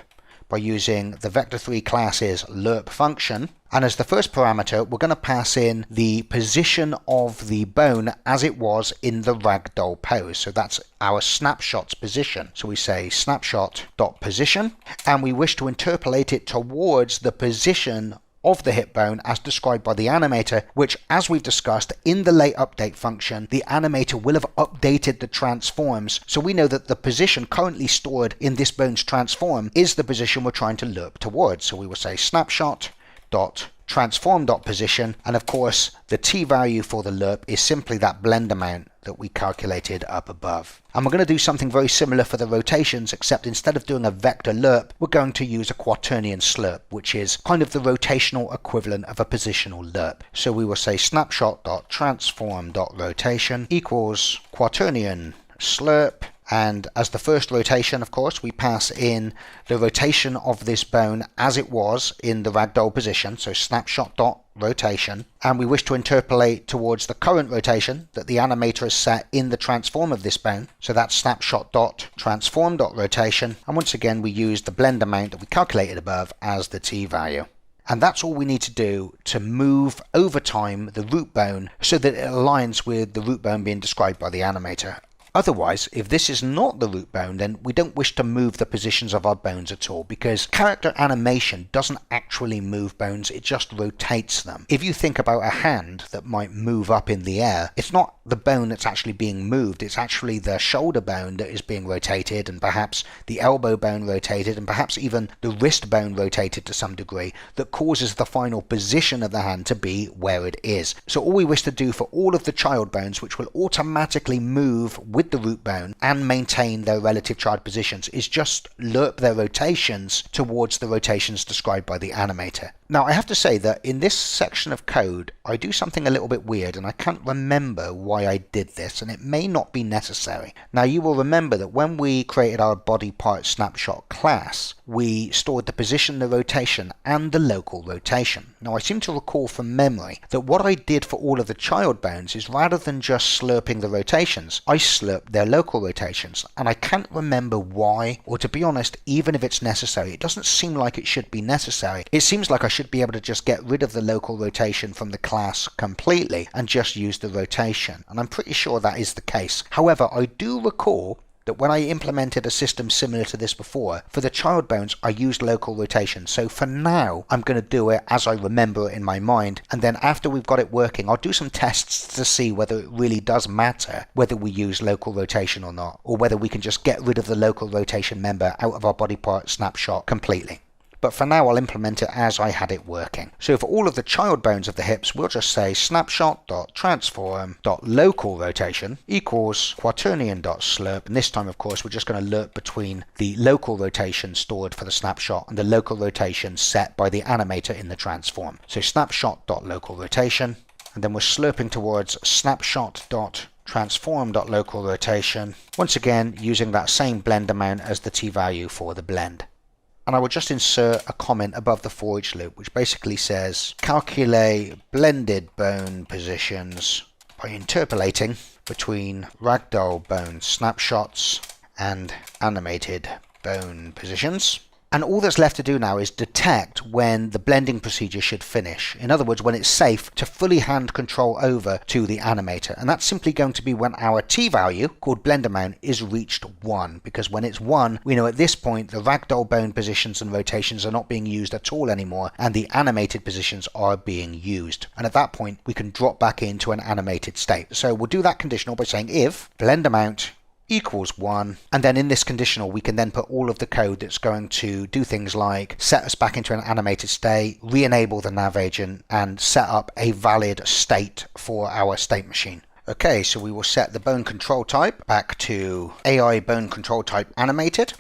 by using the vector3 class's lerp function, and as the first parameter we're going to pass in the position of the bone as it was in the ragdoll pose. So that's our snapshot's position. So we say snapshot dot position, and we wish to interpolate it towards the position of the hip bone as described by the animator, which, as we've discussed in the late update function, the animator will have updated the transforms, so we know that the position currently stored in this bone's transform is the position we're trying to lerp towards. So we will say snapshot dot transform dot position, and of course the t value for the lerp is simply that blend amount that we calculated up above. And we're going to do something very similar for the rotations, except instead of doing a vector lerp, we're going to use a quaternion slurp, which is kind of the rotational equivalent of a positional lerp. So we will say snapshot.transform.rotation equals quaternion slurp, and as the first rotation, of course, we pass in the rotation of this bone as it was in the ragdoll position, so snapshot.rotation, and we wish to interpolate towards the current rotation that the animator has set in the transform of this bone, so that's snapshot.transform.rotation, and once again we use the blend amount that we calculated above as the t value. And that's all we need to do to move over time the root bone so that it aligns with the root bone being described by the animator. Otherwise, if this is not the root bone, then we don't wish to move the positions of our bones at all, because character animation doesn't actually move bones, it just rotates them. If you think about a hand that might move up in the air, it's not the bone that's actually being moved, it's actually the shoulder bone that is being rotated, and perhaps the elbow bone rotated, and perhaps even the wrist bone rotated to some degree, that causes the final position of the hand to be where it is. So all we wish to do for all of the child bones, which will automatically move with the root bone and maintain their relative child positions, is just lerp their rotations towards the rotations described by the animator. Now I have to say that in this section of code I do something a little bit weird, and I can't remember why I did this, and it may not be necessary. Now you will remember that when we created our body part snapshot class, we stored the position, the rotation, and the local rotation. Now I seem to recall from memory that what I did for all of the child bones is, rather than just slurping the rotations, I slurped their local rotations, and I can't remember why, or to be honest, even if it's necessary, it doesn't seem like it should be necessary. It seems like I should be able to just get rid of the local rotation from the class completely and just use the rotation. And I'm pretty sure that is the case. However, I do recall that when I implemented a system similar to this before, for the child bones I used local rotation. So for now I'm going to do it as I remember it in my mind, and then after we've got it working I'll do some tests to see whether it really does matter whether we use local rotation or not, or whether we can just get rid of the local rotation member out of our body part snapshot completely. But for now I'll implement it as I had it working. So for all of the child bones of the hips, we'll just say snapshot.transform.local rotation equals quaternion.slurp, and this time of course we're just going to lerp between the local rotation stored for the snapshot and the local rotation set by the animator in the transform. So snapshot.local rotation, and then we're slurping towards snapshot.transform.local rotation, once again using that same blend amount as the t-value for the blend. And I will just insert a comment above the for each loop which basically says calculate blended bone positions by interpolating between ragdoll bone snapshots and animated bone positions. And all that's left to do now is detect when the blending procedure should finish. In other words, when it's safe to fully hand control over to the animator. And that's simply going to be when our t-value, called blend amount, is reached 1. Because when it's 1, we know at this point the ragdoll bone positions and rotations are not being used at all anymore, and the animated positions are being used. And at that point, we can drop back into an animated state. So we'll do that conditional by saying if blend amount equals 1, and then in this conditional we can then put all of the code that's going to do things like set us back into an animated state, re-enable the nav agent, and set up a valid state for our state machine. Okay, so we will set the bone control type back to AI bone control type animated,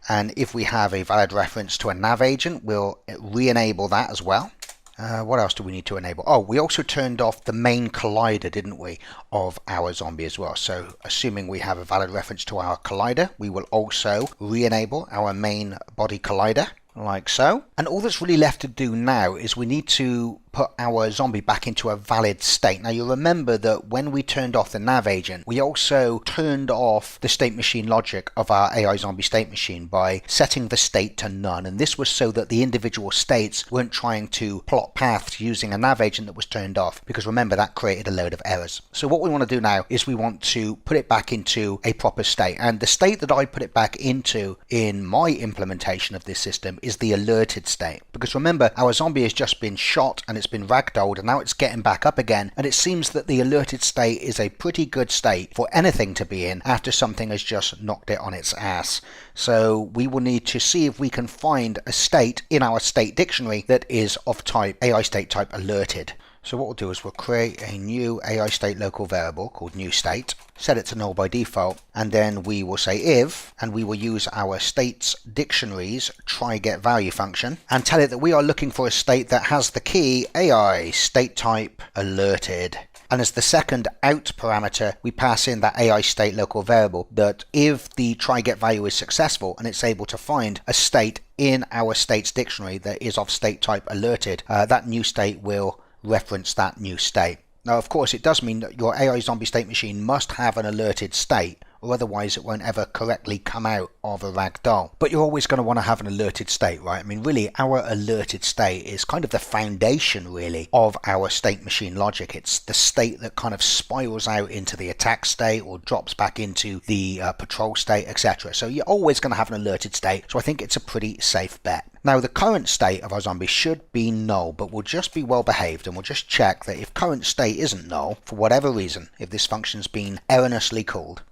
and if we have a valid reference to a nav agent we'll re-enable that as well. What else do we need to enable? Oh, we also turned off the main collider, didn't we, of our zombie as well. So assuming we have a valid reference to our collider, we will also re-enable our main body collider, like so. And all that's really left to do now is we need to put our zombie back into a valid state. Now you'll remember that when we turned off the nav agent, we also turned off the state machine logic of our AI zombie state machine by setting the state to none. And this was so that the individual states weren't trying to plot paths using a nav agent that was turned off, because remember that created a load of errors. So what we want to do now is we want to put it back into a proper state. And the state that I put it back into in my implementation of this system is the alerted state. Because remember, our zombie has just been shot and it's been ragdolled, and now it's getting back up again, and it seems that the alerted state is a pretty good state for anything to be in after something has just knocked it on its ass. So we will need to see if we can find a state in our state dictionary that is of type AI state type alerted. So what we'll do is we'll create a new AI state local variable called new state, set it to null by default, and then we will say if, and we will use our states dictionaries try get value function and tell it that we are looking for a state that has the key AI state type alerted. And as the second out parameter, we pass in that AI state local variable that if the try get value is successful and it's able to find a state in our states dictionary that is of state type alerted, that new state will reference that new state. Now of course it does mean that your AI zombie state machine must have an alerted state, or otherwise it won't ever correctly come out of a ragdoll. But you're always going to want to have an alerted state, right? I mean really our alerted state is kind of the foundation really of our state machine logic. It's the state that kind of spirals out into the attack state or drops back into the patrol state, etc. So you're always going to have an alerted state, so I think it's a pretty safe bet. Now the current state of our zombie should be null, but we'll just be well behaved and we'll just check that if current state isn't null, for whatever reason, if this function's been erroneously called,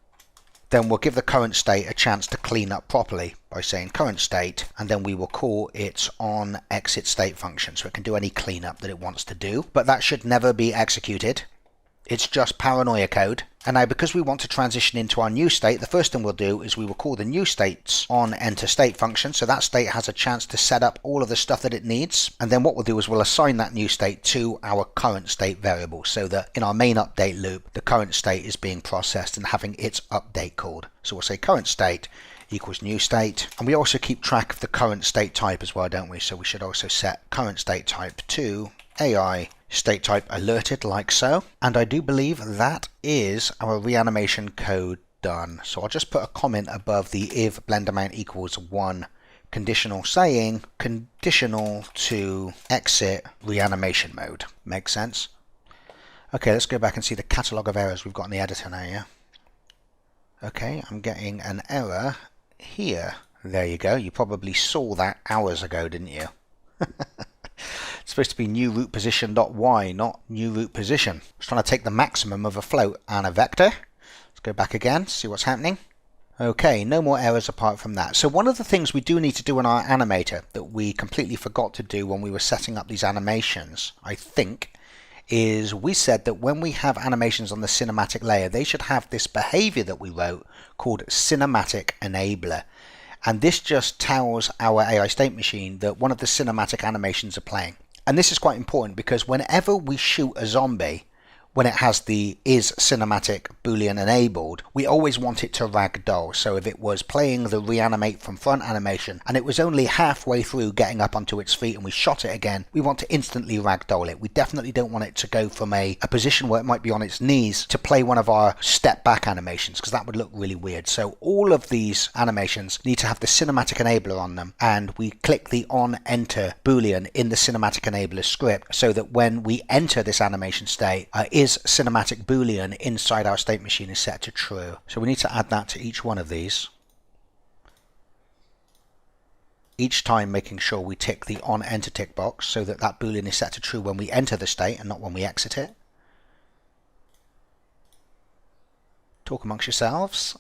then we'll give the current state a chance to clean up properly by saying current state, and then we will call its on exit state function so it can do any cleanup that it wants to do. But that should never be executed. It's just paranoia code. And now because we want to transition into our new state, the first thing we'll do is we will call the new state's on enter state function, so that state has a chance to set up all of the stuff that it needs. And then what we'll do is we'll assign that new state to our current state variable, so that in our main update loop the current state is being processed and having its update called. So we'll say current state equals new state, and we also keep track of the current state type as well, don't we? So we should also set current state type to AI state type alerted, like so. And I do believe that is our reanimation code done. So I'll just put a comment above the if blend amount equals 1 conditional saying conditional to exit reanimation mode. Makes sense? Okay, let's go back and see the catalogue of errors we've got in the editor now, yeah? Okay, I'm getting an error here. There you go. You probably saw that hours ago, didn't you? It's supposed to be new root position.y, not new root position. I was trying to take the maximum of a float and a vector. Let's go back again, see what's happening. Okay, no more errors apart from that. So one of the things we do need to do in our animator that we completely forgot to do when we were setting up these animations, I think, is we said that when we have animations on the cinematic layer, they should have this behavior that we wrote called cinematic enabler. And this just tells our AI state machine that one of the cinematic animations are playing. And this is quite important because whenever we shoot a zombie, when it has the is cinematic boolean enabled, we always want it to ragdoll. So if it was playing the reanimate from front animation and it was only halfway through getting up onto its feet and we shot it again, we want to instantly ragdoll it. We definitely don't want it to go from a position where it might be on its knees to play one of our step back animations, because that would look really weird. So all of these animations need to have the cinematic enabler on them, and we click the on enter boolean in the cinematic enabler script so that when we enter this animation state, is cinematic boolean inside our state machine is set to true. So we need to add that to each one of these. Each time making sure we tick the on enter tick box so that that boolean is set to true when we enter the state and not when we exit it. Talk amongst yourselves.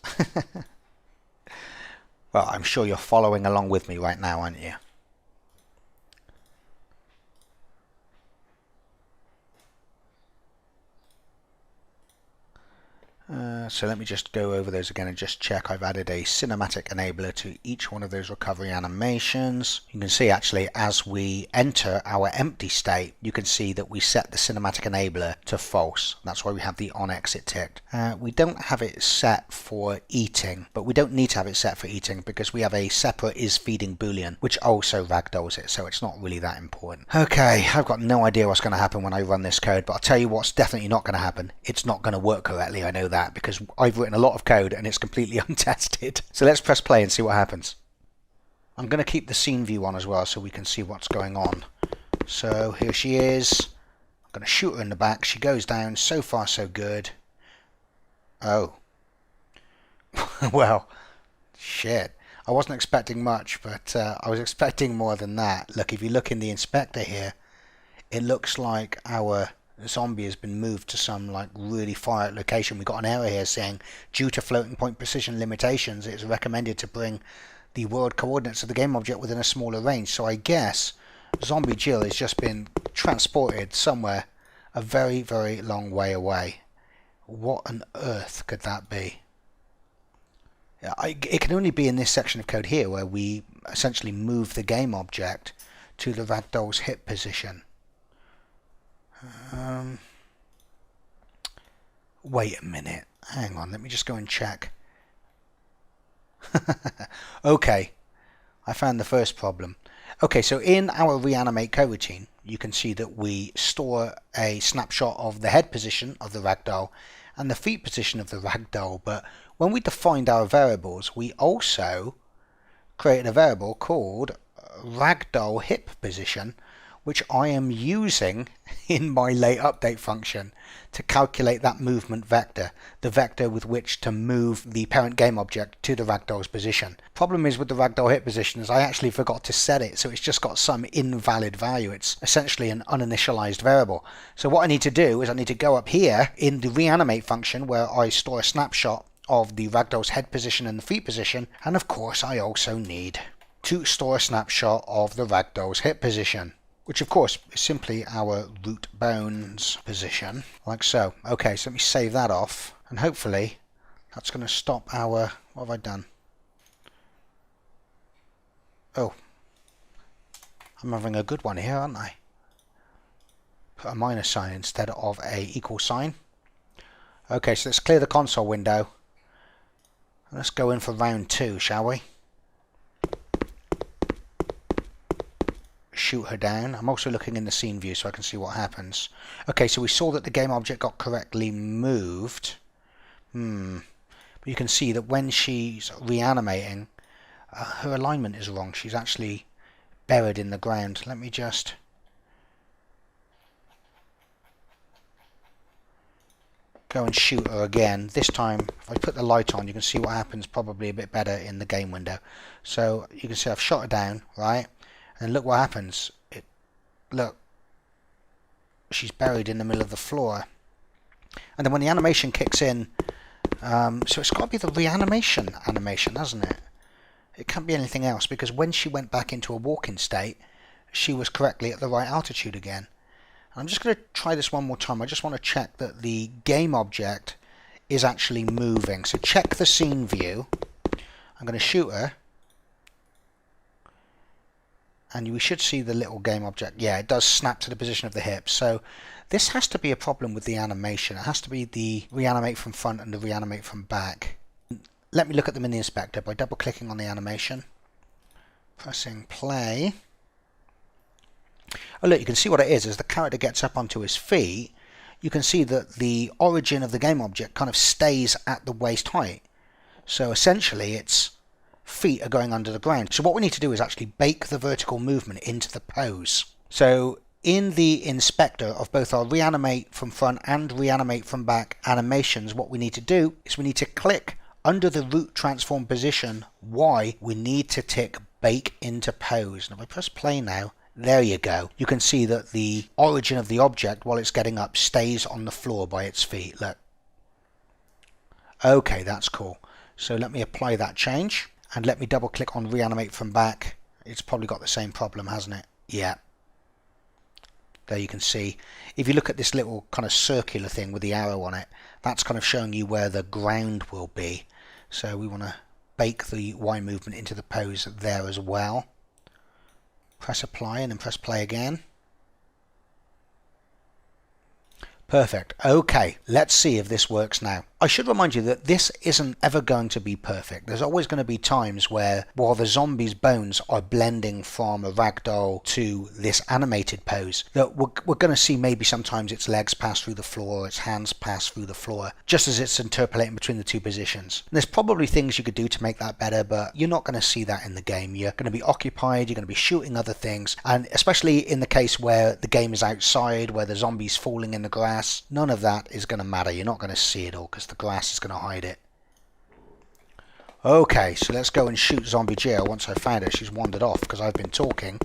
Well, I'm sure you're following along with me right now, aren't you? So let me just go over those again and just check I've added a cinematic enabler to each one of those recovery animations. You can see actually as we enter our empty state, you can see that we set the cinematic enabler to false. That's why we have the on exit ticked. We don't have it set for eating, but we don't need to have it set for eating because we have a separate is feeding boolean which also ragdolls it, so it's not really that important. Okay, I've got no idea what's going to happen when I run this code, but I'll tell you what's definitely not going to happen. It's not going to work correctly, I know that, because I've written a lot of code and it's completely untested. So let's press play and see what happens. I'm going to keep the scene view on as well so we can see what's going on. So here she is. I'm going to shoot her in the back. She goes down. So far so good. Oh. Well, shit. I wasn't expecting much, but I was expecting more than that. Look, if you look in the inspector here, it looks like our zombie has been moved to some like really far out location. We got an error here saying due to floating point precision limitations it is recommended to bring the world coordinates of the game object within a smaller range. So I guess zombie Jill has just been transported somewhere a very, very long way away. What on earth could that be? It can only be in this section of code here where we essentially move the game object to the ragdoll's hip position. Wait a minute, hang on, let me just go and check. Okay, I found the first problem. Okay, so in our reanimate coroutine, you can see that we store a snapshot of the head position of the ragdoll and the feet position of the ragdoll, but when we defined our variables, we also created a variable called ragdoll hip position, which I am using in my late update function to calculate that movement vector, the vector with which to move the parent game object to the ragdoll's position. Problem is with the ragdoll hit position is I actually forgot to set it, so it's just got some invalid value. It's essentially an uninitialized variable. So what I need to do is I need to go up here in the reanimate function where I store a snapshot of the ragdoll's head position and the feet position, and of course I also need to store a snapshot of the ragdoll's hip position, which of course is simply our root bones position, like so. Okay, so let me save that off, and hopefully that's going to stop our... what have I done? Oh, I'm having a good one here, aren't I? Put a minus sign instead of a equal sign. Okay, so let's clear the console window. Let's go in for round 2, shall we? Shoot her down. I'm also looking in the scene view so I can see what happens. Okay, so we saw that the game object got correctly moved. But you can see that when she's reanimating, Her alignment is wrong. She's actually buried in the ground. Let me just... go and shoot her again. This time, if I put the light on, you can see what happens probably a bit better in the game window. So you can see I've shot her down, right? And look what happens. Look, she's buried in the middle of the floor. And then when the animation kicks in, so it's got to be the reanimation animation, hasn't it? It can't be anything else, because when she went back into a walking state, she was correctly at the right altitude again. I'm just going to try this one more time. I just want to check that the game object is actually moving. So check the scene view. I'm going to shoot her. And we should see the little game object. Yeah, it does snap to the position of the hip. So this has to be a problem with the animation. It has to be the reanimate from front and the reanimate from back. Let me look at them in the inspector by double clicking on the animation. Pressing play. Oh look, you can see what it is. As the character gets up onto his feet, you can see that the origin of the game object kind of stays at the waist height. So essentially its feet are going under the ground. So what we need to do is actually bake the vertical movement into the pose. So in the inspector of both our reanimate from front and reanimate from back animations, what we need to do is we need to click under the root transform position Y, we need to tick bake into pose. Now if I press play now, there you go. You can see that the origin of the object, while it's getting up, stays on the floor by its feet. Look. Okay, that's cool. So let me apply that change. And let me double click on reanimate from back. It's probably got the same problem, hasn't it? Yeah. There you can see. If you look at this little kind of circular thing with the arrow on it, that's kind of showing you where the ground will be. So we want to bake the Y movement into the pose there as well. Press apply and then press play again. Perfect. Okay, let's see if this works now. I should remind you that this isn't ever going to be perfect. There's always going to be times where, while the zombie's bones are blending from a ragdoll to this animated pose, that we're going to see maybe sometimes its legs pass through the floor, its hands pass through the floor, just as it's interpolating between the two positions. And there's probably things you could do to make that better, but you're not going to see that in the game. You're going to be occupied, you're going to be shooting other things, and especially in the case where the game is outside, where the zombie's falling in the grass, none of that is going to matter. You're not going to see it all because the grass is going to hide it. Okay, so let's go and shoot Zombie Jill. Once I found her, she's wandered off because I've been talking.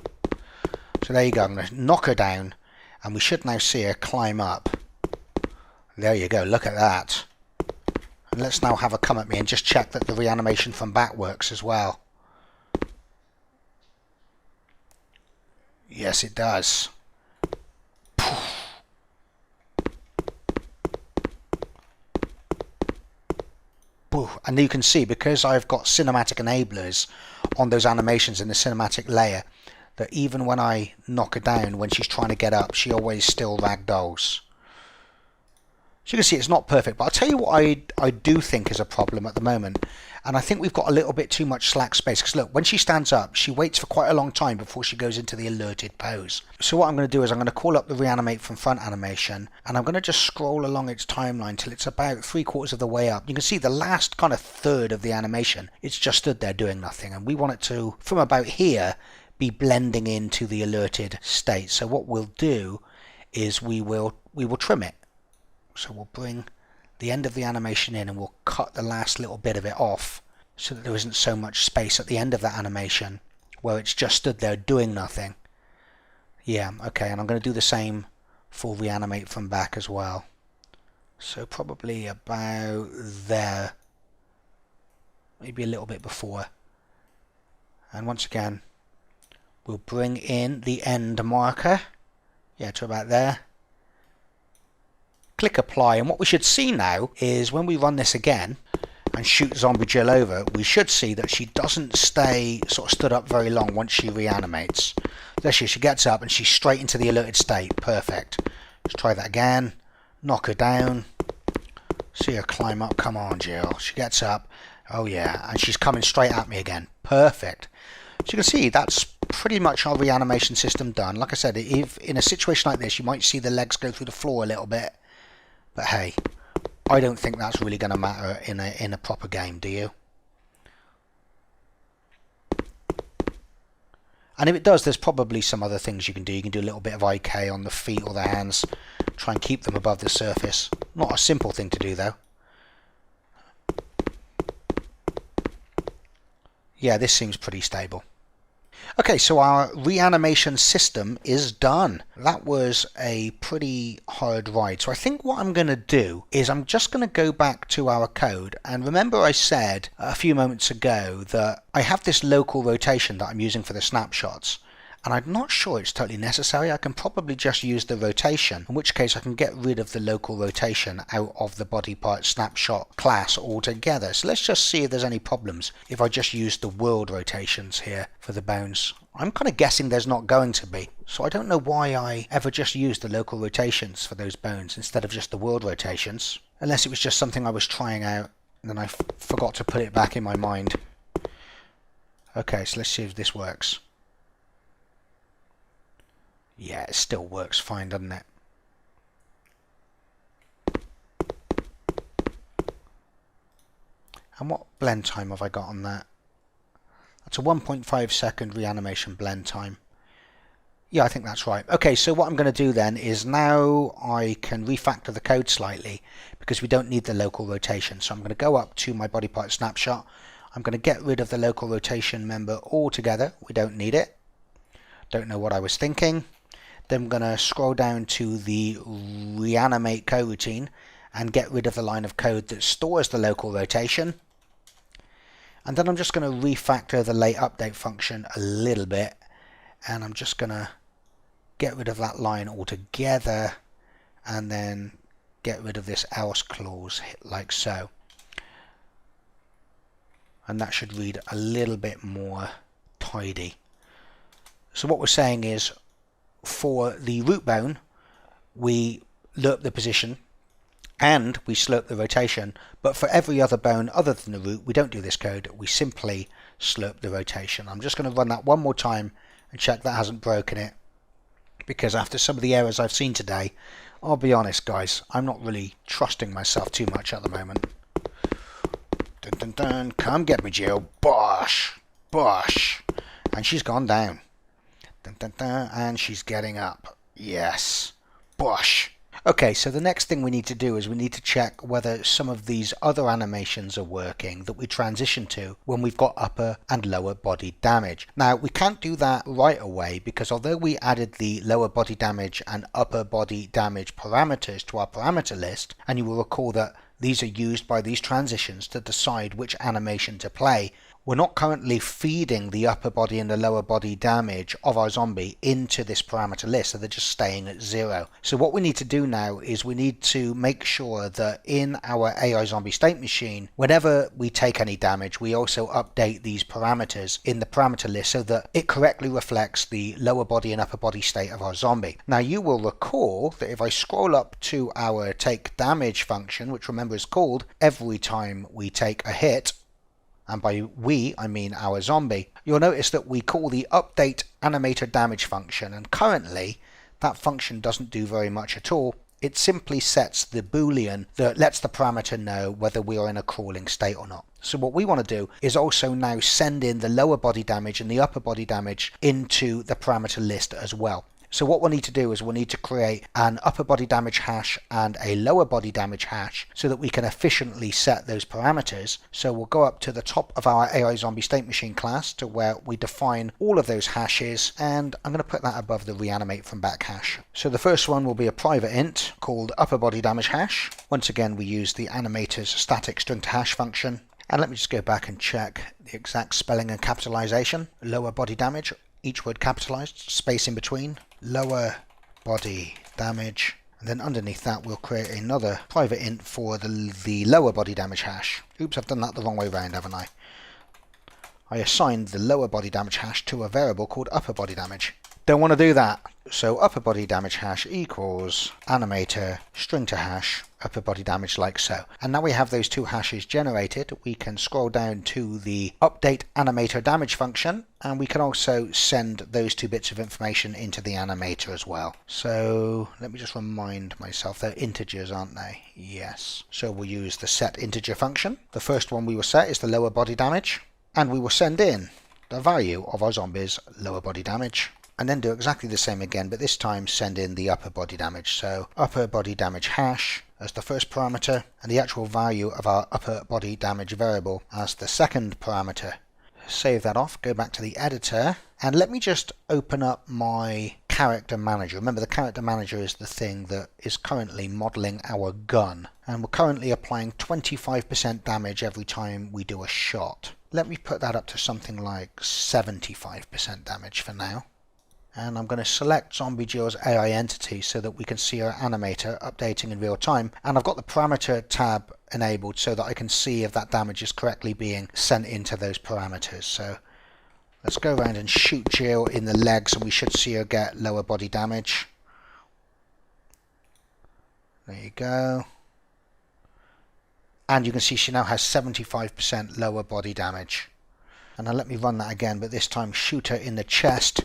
So there you go. I'm going to knock her down, and we should now see her climb up. There you go. Look at that. And let's now have her come at me and just check that the reanimation from back works as well. Yes, it does. And you can see, because I've got cinematic enablers on those animations in the cinematic layer, that even when I knock her down, when she's trying to get up, she always still ragdolls. So you can see it's not perfect, but I'll tell you what I do think is a problem at the moment. And I think we've got a little bit too much slack space, because look, when she stands up, she waits for quite a long time before she goes into the alerted pose. So what I'm going to do is I'm going to call up the reanimate from front animation, and I'm going to just scroll along its timeline till it's about 3/4 of the way up. You can see the last kind of third of the animation, it's just stood there doing nothing, and we want it to, from about here, be blending into the alerted state. So what we'll do is we will trim it. So we'll bring the end of the animation in, and we'll cut the last little bit of it off so that there isn't so much space at the end of that animation where it's just stood there doing nothing. Yeah, okay, and I'm going to do the same for reanimate from back as well. So probably about there, maybe a little bit before. And once again, we'll bring in the end marker, yeah, to about there. Click apply, and what we should see now is when we run this again and shoot Zombie Jill over, we should see that she doesn't stay sort of stood up very long once she reanimates. There she gets up and she's straight into the alerted state. Perfect. Let's try that again. Knock her down. See her climb up. Come on, Jill. She gets up. Oh yeah, and she's coming straight at me again. Perfect. So you can see that's pretty much our reanimation system done. Like I said, if in a situation like this, you might see the legs go through the floor a little bit. But hey, I don't think that's really going to matter in a proper game, do you? And if it does, there's probably some other things you can do. You can do a little bit of IK on the feet or the hands. Try and keep them above the surface. Not a simple thing to do though. Yeah, this seems pretty stable. Okay, so our reanimation system is done. That was a pretty hard ride. So I think what I'm going to do is I'm just going to go back to our code. And remember I said a few moments ago that I have this local rotation that I'm using for the snapshots. And I'm not sure it's totally necessary. I can probably just use the rotation, in which case I can get rid of the local rotation out of the body part snapshot class altogether. So let's just see if there's any problems if I just use the world rotations here for the bones. I'm kind of guessing there's not going to be. So I don't know why I ever just used the local rotations for those bones instead of just the world rotations. Unless it was just something I was trying out and then I forgot to put it back in my mind. Okay, so let's see if this works. Yeah, it still works fine, doesn't it? And what blend time have I got on that? That's a 1.5 second reanimation blend time. Yeah, I think that's right. Okay, so what I'm going to do then is now I can refactor the code slightly because we don't need the local rotation. So I'm going to go up to my body part snapshot. I'm going to get rid of the local rotation member altogether. We don't need it. Don't know what I was thinking. Then I'm going to scroll down to the reanimate coroutine and get rid of the line of code that stores the local rotation. And then I'm just going to refactor the late update function a little bit. And I'm just going to get rid of that line altogether and then get rid of this else clause like so. And that should read a little bit more tidy. So what we're saying is, for the root bone, we lerp the position and we slurp the rotation, but for every other bone other than the root, we don't do this code, we simply slurp the rotation. I'm just going to run that one more time and check that hasn't broken it, because after some of the errors I've seen today, I'll be honest guys, I'm not really trusting myself too much at the moment. Dun dun dun, come get me Jill, bosh, bosh, and she's gone down. Dun, dun, dun, and she's getting up. Yes. Bosh. Okay, so the next thing we need to do is we need to check whether some of these other animations are working that we transition to when we've got upper and lower body damage. Now, we can't do that right away because although we added the lower body damage and upper body damage parameters to our parameter list, and you will recall that these are used by these transitions to decide which animation to play, we're not currently feeding the upper body and the lower body damage of our zombie into this parameter list, so they're just staying at 0. So what we need to do now is we need to make sure that in our AI zombie state machine, whenever we take any damage, we also update these parameters in the parameter list so that it correctly reflects the lower body and upper body state of our zombie. Now you will recall that if I scroll up to our take damage function, which remember is called every time we take a hit, and by we I mean our zombie, you'll notice that we call the update animator damage function, and currently that function doesn't do very much at all. It simply sets the boolean that lets the parameter know whether we are in a crawling state or not. So what we want to do is also now send in the lower body damage and the upper body damage into the parameter list as well. So what we'll need to do is we'll need to create an upper body damage hash and a lower body damage hash so that we can efficiently set those parameters. So we'll go up to the top of our AI zombie state machine class to where we define all of those hashes, and I'm going to put that above the reanimate from back hash. So the first one will be a private int called upper body damage hash. Once again we use the animator's static string to hash function. And let me just go back and check the exact spelling and capitalization. Lower body damage, each word capitalized, space in between. Lower body damage, and then underneath that we'll create another private int for the lower body damage hash. Oops, I've done that the wrong way around, haven't I? I assigned the lower body damage hash to a variable called upper body damage. Don't want to do that. So upper body damage hash equals animator string to hash upper body damage like so. And now we have those two hashes generated, we can scroll down to the update animator damage function, and we can also send those two bits of information into the animator as well. So let me just remind myself, they're integers, aren't they? Yes. So we'll use the set integer function. The first one we will set is the lower body damage, and we will send in the value of our zombies' lower body damage. And then do exactly the same again, but this time send in the upper body damage. So upper body damage hash as the first parameter, and the actual value of our upper body damage variable as the second parameter. Save that off, go back to the editor, and let me just open up my character manager. Remember, the character manager is the thing that is currently modeling our gun, and we're currently applying 25% damage every time we do a shot. Let me put that up to something like 75% damage for now. And I'm going to select Zombie Jill's AI entity so that we can see our animator updating in real time. And I've got the parameter tab enabled so that I can see if that damage is correctly being sent into those parameters. So let's go around and shoot Jill in the legs, and we should see her get lower body damage. There you go. And you can see she now has 75% lower body damage. And now let me run that again, but this time shoot her in the chest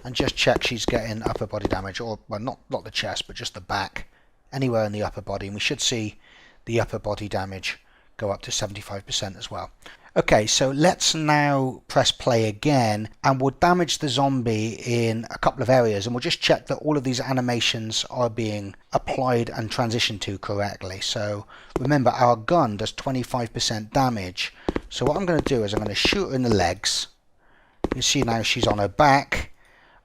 and just check she's getting upper body damage, or well, not the chest, but just the back, anywhere in the upper body, and we should see the upper body damage go up to 75% as well. Okay, so let's now press play again, and we'll damage the zombie in a couple of areas, and we'll just check that all of these animations are being applied and transitioned to correctly. So remember, our gun does 25% damage, so what I'm going to do is I'm going to shoot her in the legs. You can see now she's on her back,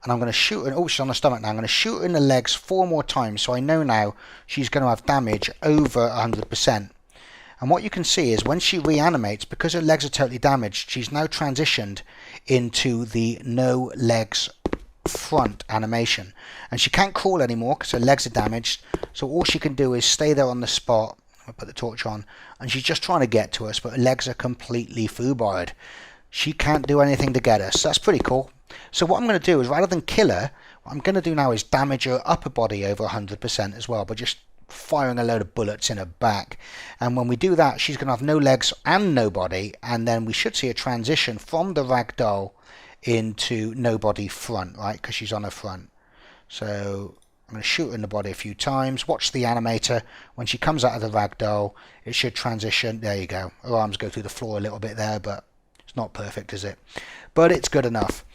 and I'm going to shoot her, oh, she's on her stomach now. I'm going to shoot her in the legs 4 more times, so I know now she's going to have damage over 100%. And what you can see is when she reanimates, because her legs are totally damaged, she's now transitioned into the no legs front animation. And she can't crawl anymore because her legs are damaged, so all she can do is stay there on the spot. I'll put the torch on, and she's just trying to get to us, but her legs are completely foobarred. She can't do anything to get us. That's pretty cool. So what I'm going to do is, rather than kill her, what I'm going to do now is damage her upper body over 100% as well, by just firing a load of bullets in her back. And when we do that, she's going to have no legs and no body, and then we should see a transition from the ragdoll into no body front, right, because she's on her front. So I'm going to shoot her in the body a few times. Watch the animator. When she comes out of the ragdoll, it should transition. There you go. Her arms go through the floor a little bit there, but it's not perfect, is it? But it's good enough.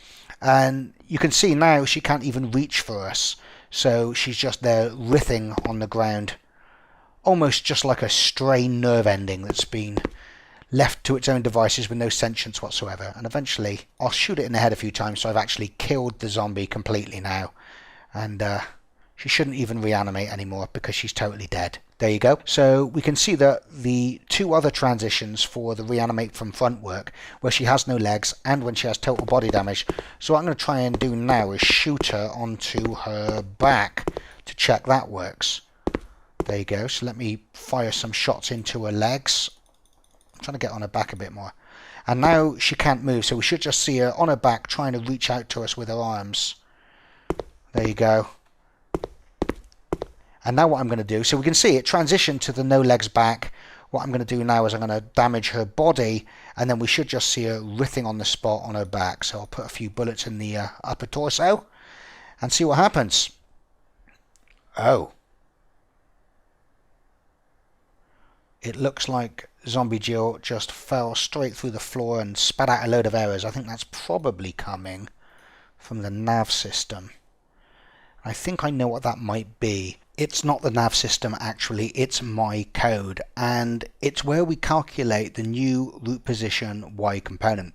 And you can see now she can't even reach for us. So she's just there writhing on the ground, almost just like a stray nerve ending that's been left to its own devices with no sentience whatsoever. And eventually I'll shoot it in the head a few times, so I've actually killed the zombie completely now. And she shouldn't even reanimate anymore because she's totally dead. There you go. So we can see that the 2 other transitions for the reanimate from front work, where she has no legs and when she has total body damage. So what I'm going to try and do now is shoot her onto her back to check that works. There you go. So let me fire some shots into her legs. I'm trying to get on her back a bit more. And now she can't move, so we should just see her on her back trying to reach out to us with her arms. There you go. And now what I'm going to do, so we can see it transition to the no legs back. What I'm going to do now is I'm going to damage her body, and then we should just see her writhing on the spot on her back. So I'll put a few bullets in the upper torso and see what happens. Oh. It looks like Zombie Jill just fell straight through the floor and spat out a load of errors. I think that's probably coming from the nav system. I think I know what that might be. It's not the nav system actually, it's my code, and it's where we calculate the new root position Y component.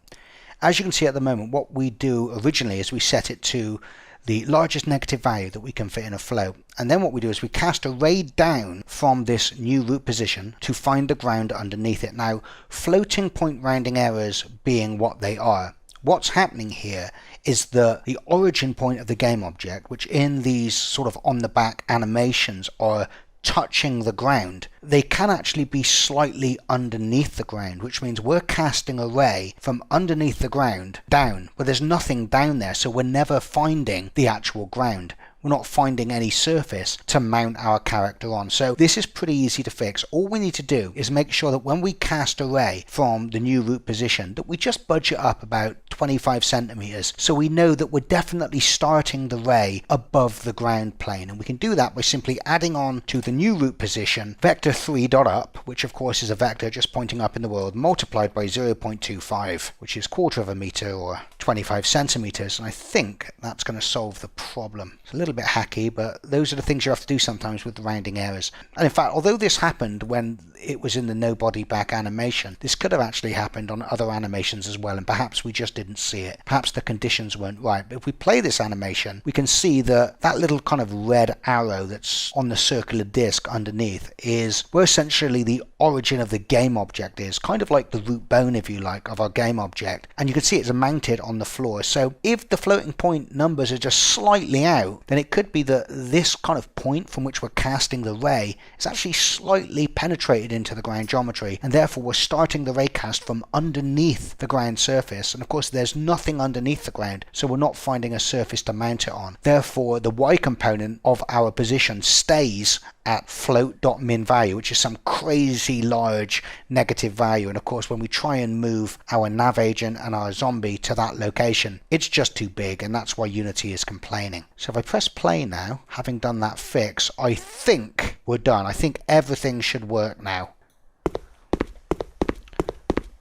As you can see at the moment, what we do originally is we set it to the largest negative value that we can fit in a flow, and then what we do is we cast a ray down from this new root position to find the ground underneath it. Now, floating point rounding errors being what they are, what's happening here is that the origin point of the game object, which in these sort of on the back animations are touching the ground, they can actually be slightly underneath the ground, which means we're casting a ray from underneath the ground down, but there's nothing down there, so we're never finding the actual ground. We're not finding any surface to mount our character on. So this is pretty easy to fix. All we need to do is make sure that when we cast a ray from the new root position, that we just budge it up about 25 centimeters. So we know that we're definitely starting the ray above the ground plane. And we can do that by simply adding on to the new root position vector 3.up, which of course is a vector just pointing up in the world, multiplied by 0.25, which is 1/4 of a meter or 25 centimeters. And I think that's going to solve the problem. It's a little bit hacky, but those are the things you have to do sometimes with the rounding errors. And in fact, although this happened when it was in the no body back animation, this could have actually happened on other animations as well, and perhaps we just didn't see it. Perhaps the conditions weren't right. But if we play this animation, we can see that that little kind of red arrow that's on the circular disc underneath is where essentially the origin of the game object is, kind of like the root bone, if you like, of our game object. And you can see it's mounted on the floor. So if the floating point numbers are just slightly out, then it could be that this kind of point from which we're casting the ray is actually slightly penetrated into the ground geometry, and therefore we're starting the ray cast from underneath the ground surface. And of course there's nothing underneath the ground, so we're not finding a surface to mount it on. Therefore the y component of our position stays at float.min value, which is some crazy large negative value. And of course when we try and move our nav agent and our zombie to that location, it's just too big, and that's why Unity is complaining. So if I press play now, having done that fix, I think we're done. I think everything should work now.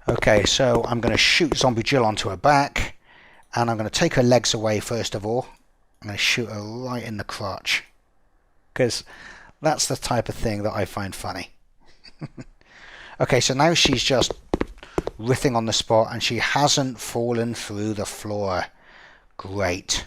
Okay, so I'm going to shoot Zombie Jill onto her back, and I'm going to take her legs away first of all. I'm going to shoot her right in the crotch, because that's the type of thing that I find funny. Okay, so now she's just riffing on the spot, and she hasn't fallen through the floor. Great.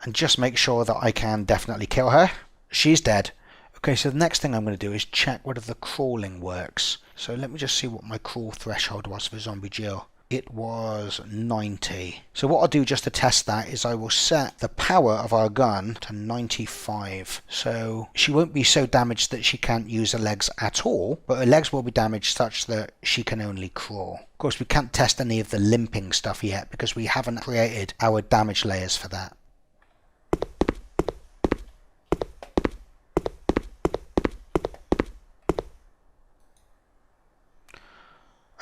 And just make sure that I can definitely kill her. She's dead. Okay, so the next thing I'm going to do is check whether the crawling works. So let me just see what my crawl threshold was for Zombie Jill. It was 90. So what I'll do just to test that is I will set the power of our gun to 95. So she won't be so damaged that she can't use her legs at all, but her legs will be damaged such that she can only crawl. Of course, we can't test any of the limping stuff yet because we haven't created our damage layers for that.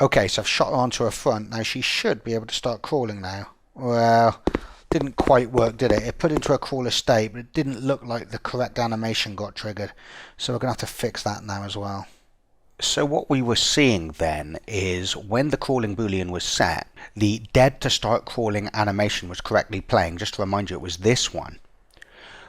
Okay, so I've shot her onto her front. Now she should be able to start crawling now. Well, didn't quite work, did it? It put into a crawler state, but it didn't look like the correct animation got triggered. So we're going to have to fix that now as well. So what we were seeing then is when the crawling boolean was set, the dead to start crawling animation was correctly playing. Just to remind you, it was this one.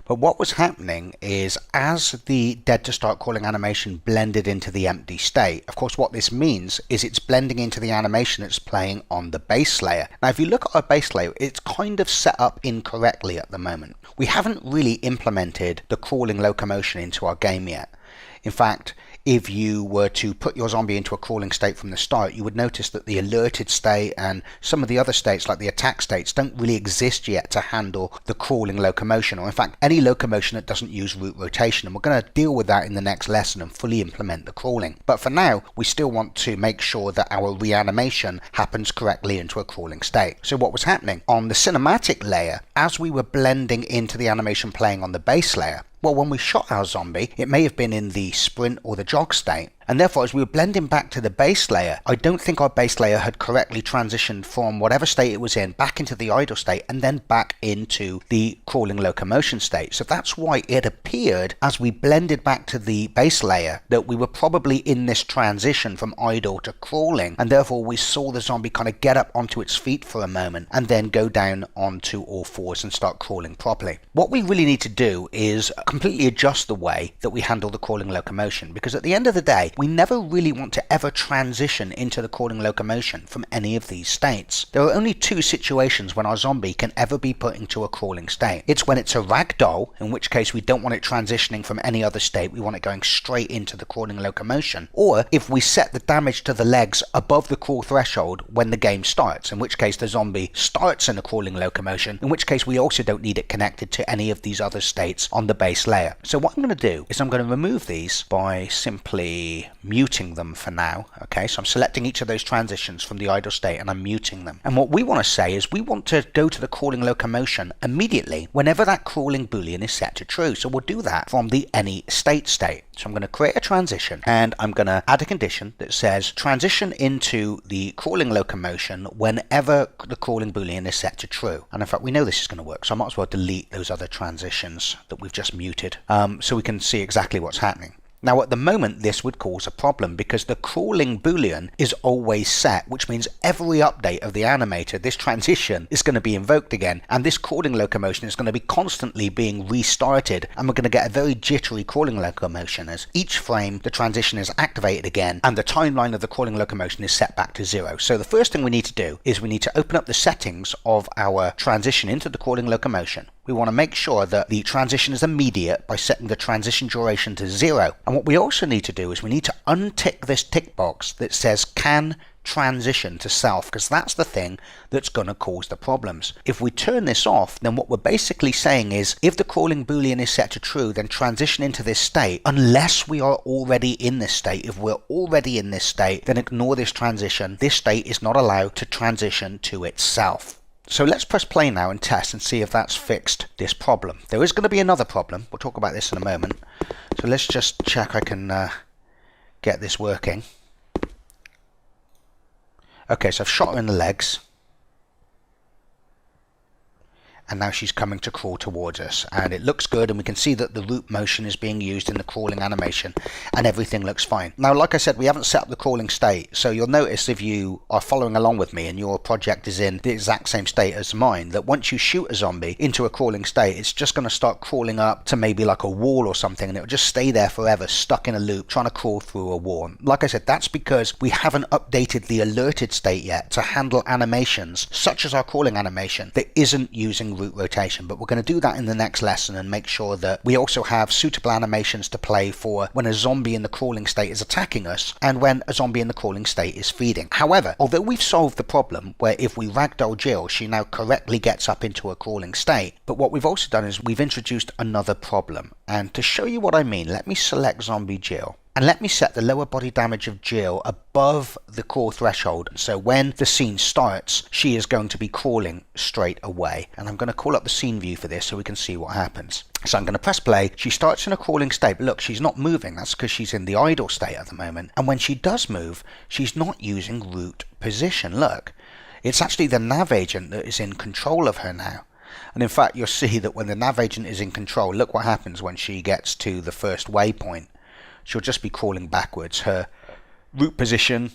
But what was happening is as the dead to start crawling animation blended into the empty state, of course what this means is it's blending into the animation that's playing on the base layer. Now if you look at our base layer, it's kind of set up incorrectly at the moment. We haven't really implemented the crawling locomotion into our game yet. In fact, if you were to put your zombie into a crawling state from the start, you would notice that the alerted state and some of the other states like the attack states don't really exist yet to handle the crawling locomotion, or in fact any locomotion that doesn't use root rotation, and we're going to deal with that in the next lesson and fully implement the crawling. But for now we still want to make sure that our reanimation happens correctly into a crawling state. So what was happening on the cinematic layer, as we were blending into the animation playing on the base layer, well, when we shot our zombie, it may have been in the sprint or the jog state. And therefore, as we were blending back to the base layer, I don't think our base layer had correctly transitioned from whatever state it was in back into the idle state and then back into the crawling locomotion state. So that's why it appeared as we blended back to the base layer that we were probably in this transition from idle to crawling, and therefore we saw the zombie kind of get up onto its feet for a moment and then go down onto all fours and start crawling properly. What we really need to do is completely adjust the way that we handle the crawling locomotion, because at the end of the day, we never really want to ever transition into the crawling locomotion from any of these states. There are only two situations when our zombie can ever be put into a crawling state. It's when it's a ragdoll, in which case we don't want it transitioning from any other state, we want it going straight into the crawling locomotion, or if we set the damage to the legs above the crawl threshold when the game starts, in which case the zombie starts in a crawling locomotion, in which case we also don't need it connected to any of these other states on the base layer. So what I'm going to do is I'm going to remove these by simply by muting them for now. Okay, so I'm selecting each of those transitions from the idle state and I'm muting them. And what we want to say is we want to go to the crawling locomotion immediately whenever that crawling boolean is set to true. So we'll do that from the any state. So I'm going to create a transition and I'm going to add a condition that says transition into the crawling locomotion whenever the crawling boolean is set to true. And in fact, we know this is going to work, so I might as well delete those other transitions that we've just muted so we can see exactly what's happening. Now at the moment this would cause a problem because the crawling boolean is always set, which means every update of the animator, this transition is going to be invoked again, and this crawling locomotion is going to be constantly being restarted, and we're going to get a very jittery crawling locomotion as each frame the transition is activated again and the timeline of the crawling locomotion is set back to 0. So the first thing we need to do is we need to open up the settings of our transition into the crawling locomotion. We want to make sure that the transition is immediate by setting the transition duration to 0. And what we also need to do is we need to untick this tick box that says can transition to self, because that's the thing that's going to cause the problems. If we turn this off, then what we're basically saying is if the crawling boolean is set to true, then transition into this state unless we are already in this state. If we're already in this state, then ignore this transition. This state is not allowed to transition to itself. So let's press play now and test and see if that's fixed this problem. There is going to be another problem. We'll talk about this in a moment. So let's just check I can get this working. Okay, so I've shot her in the legs. And now she's coming to crawl towards us, and it looks good, and we can see that the root motion is being used in the crawling animation and everything looks fine. Now like I said, we haven't set up the crawling state, so you'll notice if you are following along with me and your project is in the exact same state as mine, that once you shoot a zombie into a crawling state, it's just going to start crawling up to maybe like a wall or something, and it'll just stay there forever, stuck in a loop trying to crawl through a wall. Like I said, that's because we haven't updated the alerted state yet to handle animations such as our crawling animation that isn't using root rotation, but we're going to do that in the next lesson and make sure that we also have suitable animations to play for when a zombie in the crawling state is attacking us and when a zombie in the crawling state is feeding. However, although we've solved the problem where if we ragdoll Jill, she now correctly gets up into a crawling state, but what we've also done is we've introduced another problem. And to show you what I mean, let me select zombie Jill. And let me set the lower body damage of Jill above the core threshold. So when the scene starts, she is going to be crawling straight away. And I'm going to call up the scene view for this so we can see what happens. So I'm going to press play. She starts in a crawling state, but look, she's not moving. That's because she's in the idle state at the moment. And when she does move, she's not using root position. Look, it's actually the nav agent that is in control of her now. And in fact, you'll see that when the nav agent is in control, look what happens when she gets to the first waypoint. She'll just be crawling backwards. Her root position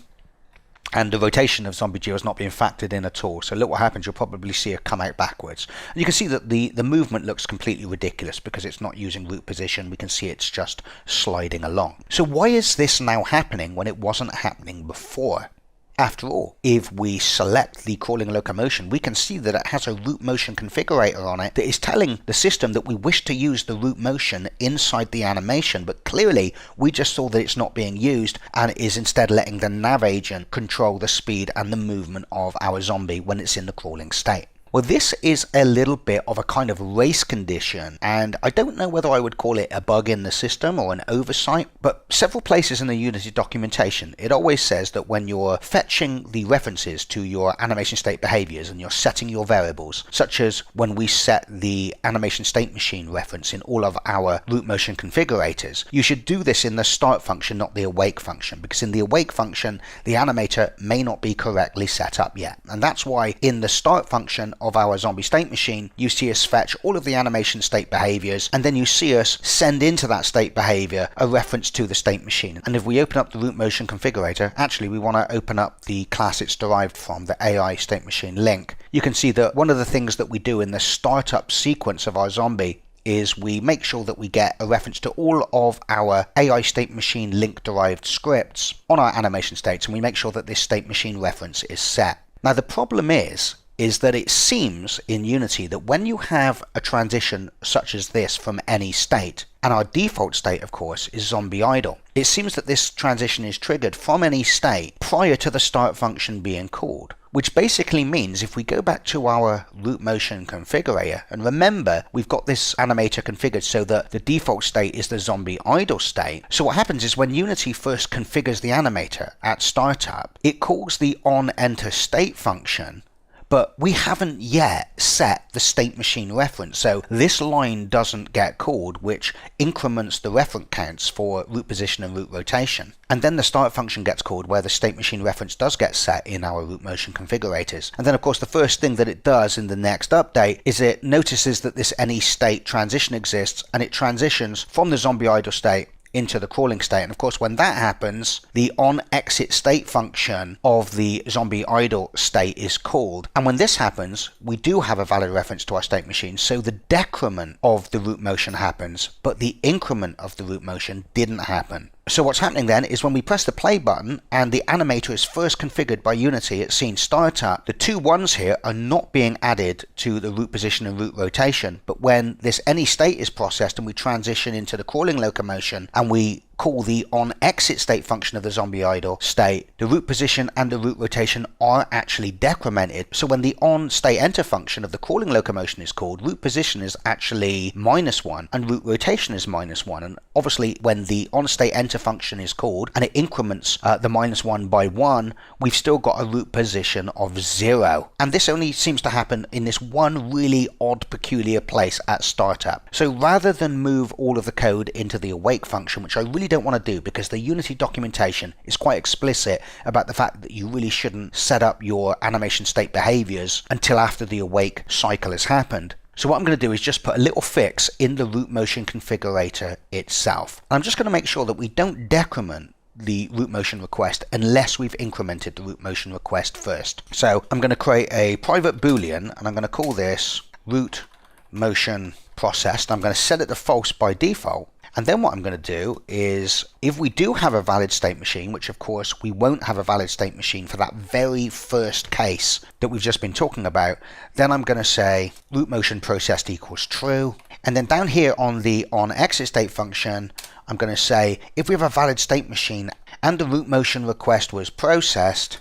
and the rotation of zombie Jill is not being factored in at all. So look what happens. You'll probably see her come out backwards. And you can see that the movement looks completely ridiculous because it's not using root position. We can see it's just sliding along. So why is this now happening when it wasn't happening before? After all, if we select the crawling locomotion, we can see that it has a root motion configurator on it that is telling the system that we wish to use the root motion inside the animation, but clearly we just saw that it's not being used and it is instead letting the nav agent control the speed and the movement of our zombie when it's in the crawling state. Well, this is a little bit of a kind of race condition, and I don't know whether I would call it a bug in the system or an oversight, but several places in the Unity documentation, it always says that when you're fetching the references to your animation state behaviors and you're setting your variables, such as when we set the animation state machine reference in all of our root motion configurators, you should do this in the start function, not the awake function, because in the awake function, the animator may not be correctly set up yet. And that's why in the start function of our zombie state machine, you see us fetch all of the animation state behaviors, and then you see us send into that state behavior a reference to the state machine. And if we open up the root motion configurator, actually we want to open up the class it's derived from, the AI state machine link. You can see that one of the things that we do in the startup sequence of our zombie is we make sure that we get a reference to all of our AI state machine link derived scripts on our animation states, and we make sure that this state machine reference is set. Now the problem is that it seems in Unity that when you have a transition such as this from any state, and our default state of course is zombie idle, it seems that this transition is triggered from any state prior to the start function being called. Which basically means if we go back to our root motion configurator, and remember we've got this animator configured so that the default state is the zombie idle state. So what happens is when Unity first configures the animator at startup, it calls the onEnterState function, but we haven't yet set the state machine reference, so this line doesn't get called, which increments the reference counts for root position and root rotation. And then the start function gets called where the state machine reference does get set in our root motion configurators. And then of course the first thing that it does in the next update is it notices that this any state transition exists, and it transitions from the zombie idle state into the crawling state. And of course when that happens, the onExitState function of the zombie idle state is called, and when this happens we do have a valid reference to our state machine, so the decrement of the root motion happens but the increment of the root motion didn't happen. So what's happening then is when we press the play button and the animator is first configured by Unity at scene startup, the two ones here are not being added to the root position and root rotation, but when this any state is processed and we transition into the crawling locomotion and we call the onExitState function of the zombie idle state, the root position and the root rotation are actually decremented. So when the onStateEnter function of the crawling locomotion is called, root position is actually -1 and root rotation is -1. And obviously when the onStateEnter function is called and it increments the -1 by 1, we've still got a root position of 0. And this only seems to happen in this one really odd, peculiar place at startup. So rather than move all of the code into the awake function, which I really don't want to do because the Unity documentation is quite explicit about the fact that you really shouldn't set up your animation state behaviors until after the awake cycle has happened. So what I'm going to do is just put a little fix in the root motion configurator itself. I'm just going to make sure that we don't decrement the root motion request unless we've incremented the root motion request first. So I'm going to create a private boolean and I'm going to call this root motion processed. I'm going to set it to false by default. And then what I'm going to do is, if we do have a valid state machine, which of course we won't have a valid state machine for that very first case that we've just been talking about, then I'm going to say root motion processed equals true. And then down here on the onExitState function, I'm going to say if we have a valid state machine and the root motion request was processed,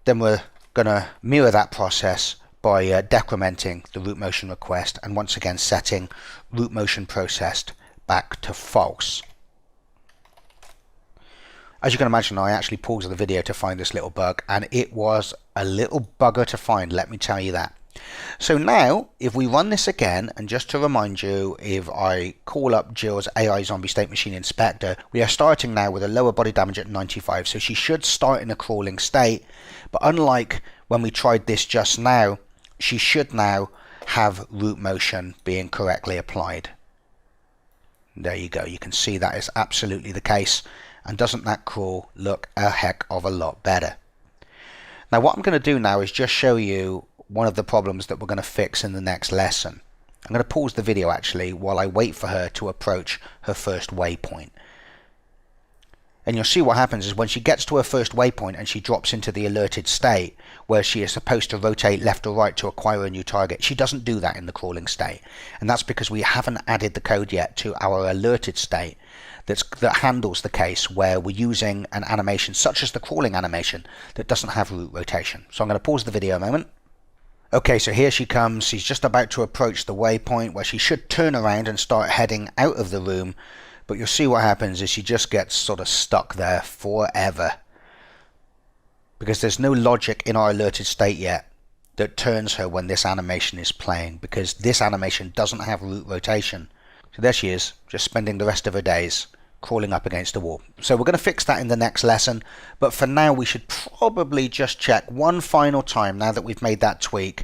then we're going to mirror that process by decrementing the root motion request and once again setting root motion processed back to false. As you can imagine, I actually paused the video to find this little bug, and it was a little bugger to find, let me tell you that. So now if we run this again, and just to remind you, if I call up Jill's AI zombie state machine inspector, we are starting now with a lower body damage at 95, so she should start in a crawling state, but unlike when we tried this just now, she should now have root motion being correctly applied. There you go, you can see that is absolutely the case, and doesn't that crawl look a heck of a lot better? Now what I'm going to do now is just show you one of the problems that we're going to fix in the next lesson. I'm going to pause the video actually while I wait for her to approach her first waypoint. And you'll see what happens is when she gets to her first waypoint and she drops into the alerted state where she is supposed to rotate left or right to acquire a new target, she doesn't do that in the crawling state. And that's because we haven't added the code yet to our alerted state that handles the case where we're using an animation such as the crawling animation that doesn't have root rotation. So I'm going to pause the video a moment. Okay, so here she comes. She's just about to approach the waypoint where she should turn around and start heading out of the room. But you'll see what happens is she just gets sort of stuck there forever, because there's no logic in our alerted state yet that turns her when this animation is playing, because this animation doesn't have root rotation. So there she is, just spending the rest of her days crawling up against a wall. So we're going to fix that in the next lesson, but for now we should probably just check one final time, now that we've made that tweak,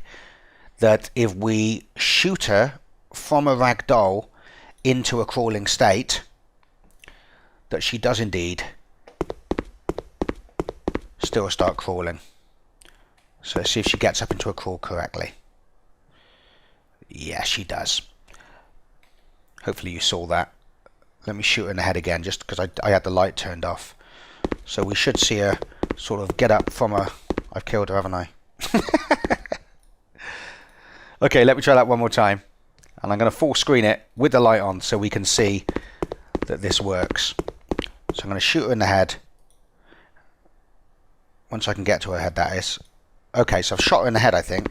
that if we shoot her from a ragdoll into a crawling state, that she does indeed still start crawling. So let's see if she gets up into a crawl correctly. Yeah, she does. Hopefully you saw that. Let me shoot her in the head again, just because I had the light turned off. So we should see her sort of get up from a... I've killed her, haven't I? Okay, let me try that one more time. And I'm going to full screen it with the light on so we can see that this works. So I'm going to shoot her in the head. Once I can get to her head, that is. Okay, so I've shot her in the head, I think.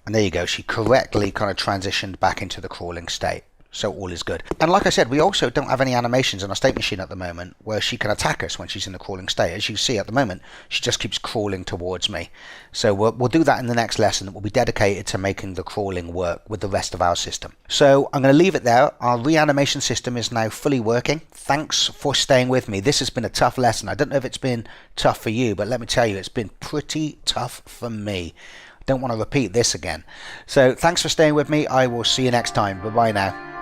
And there you go, she correctly kind of transitioned back into the crawling state. So all is good. And like I said, we also don't have any animations on our state machine at the moment where she can attack us when she's in the crawling state. As you see at the moment, she just keeps crawling towards me. So we'll do that in the next lesson. We'll be dedicated to making the crawling work with the rest of our system. So I'm going to leave it there. Our reanimation system is now fully working. Thanks for staying with me. This has been a tough lesson. I don't know if it's been tough for you, but let me tell you, it's been pretty tough for me. Don't want to repeat this again. So thanks for staying with me. I will see you next time. Bye bye now.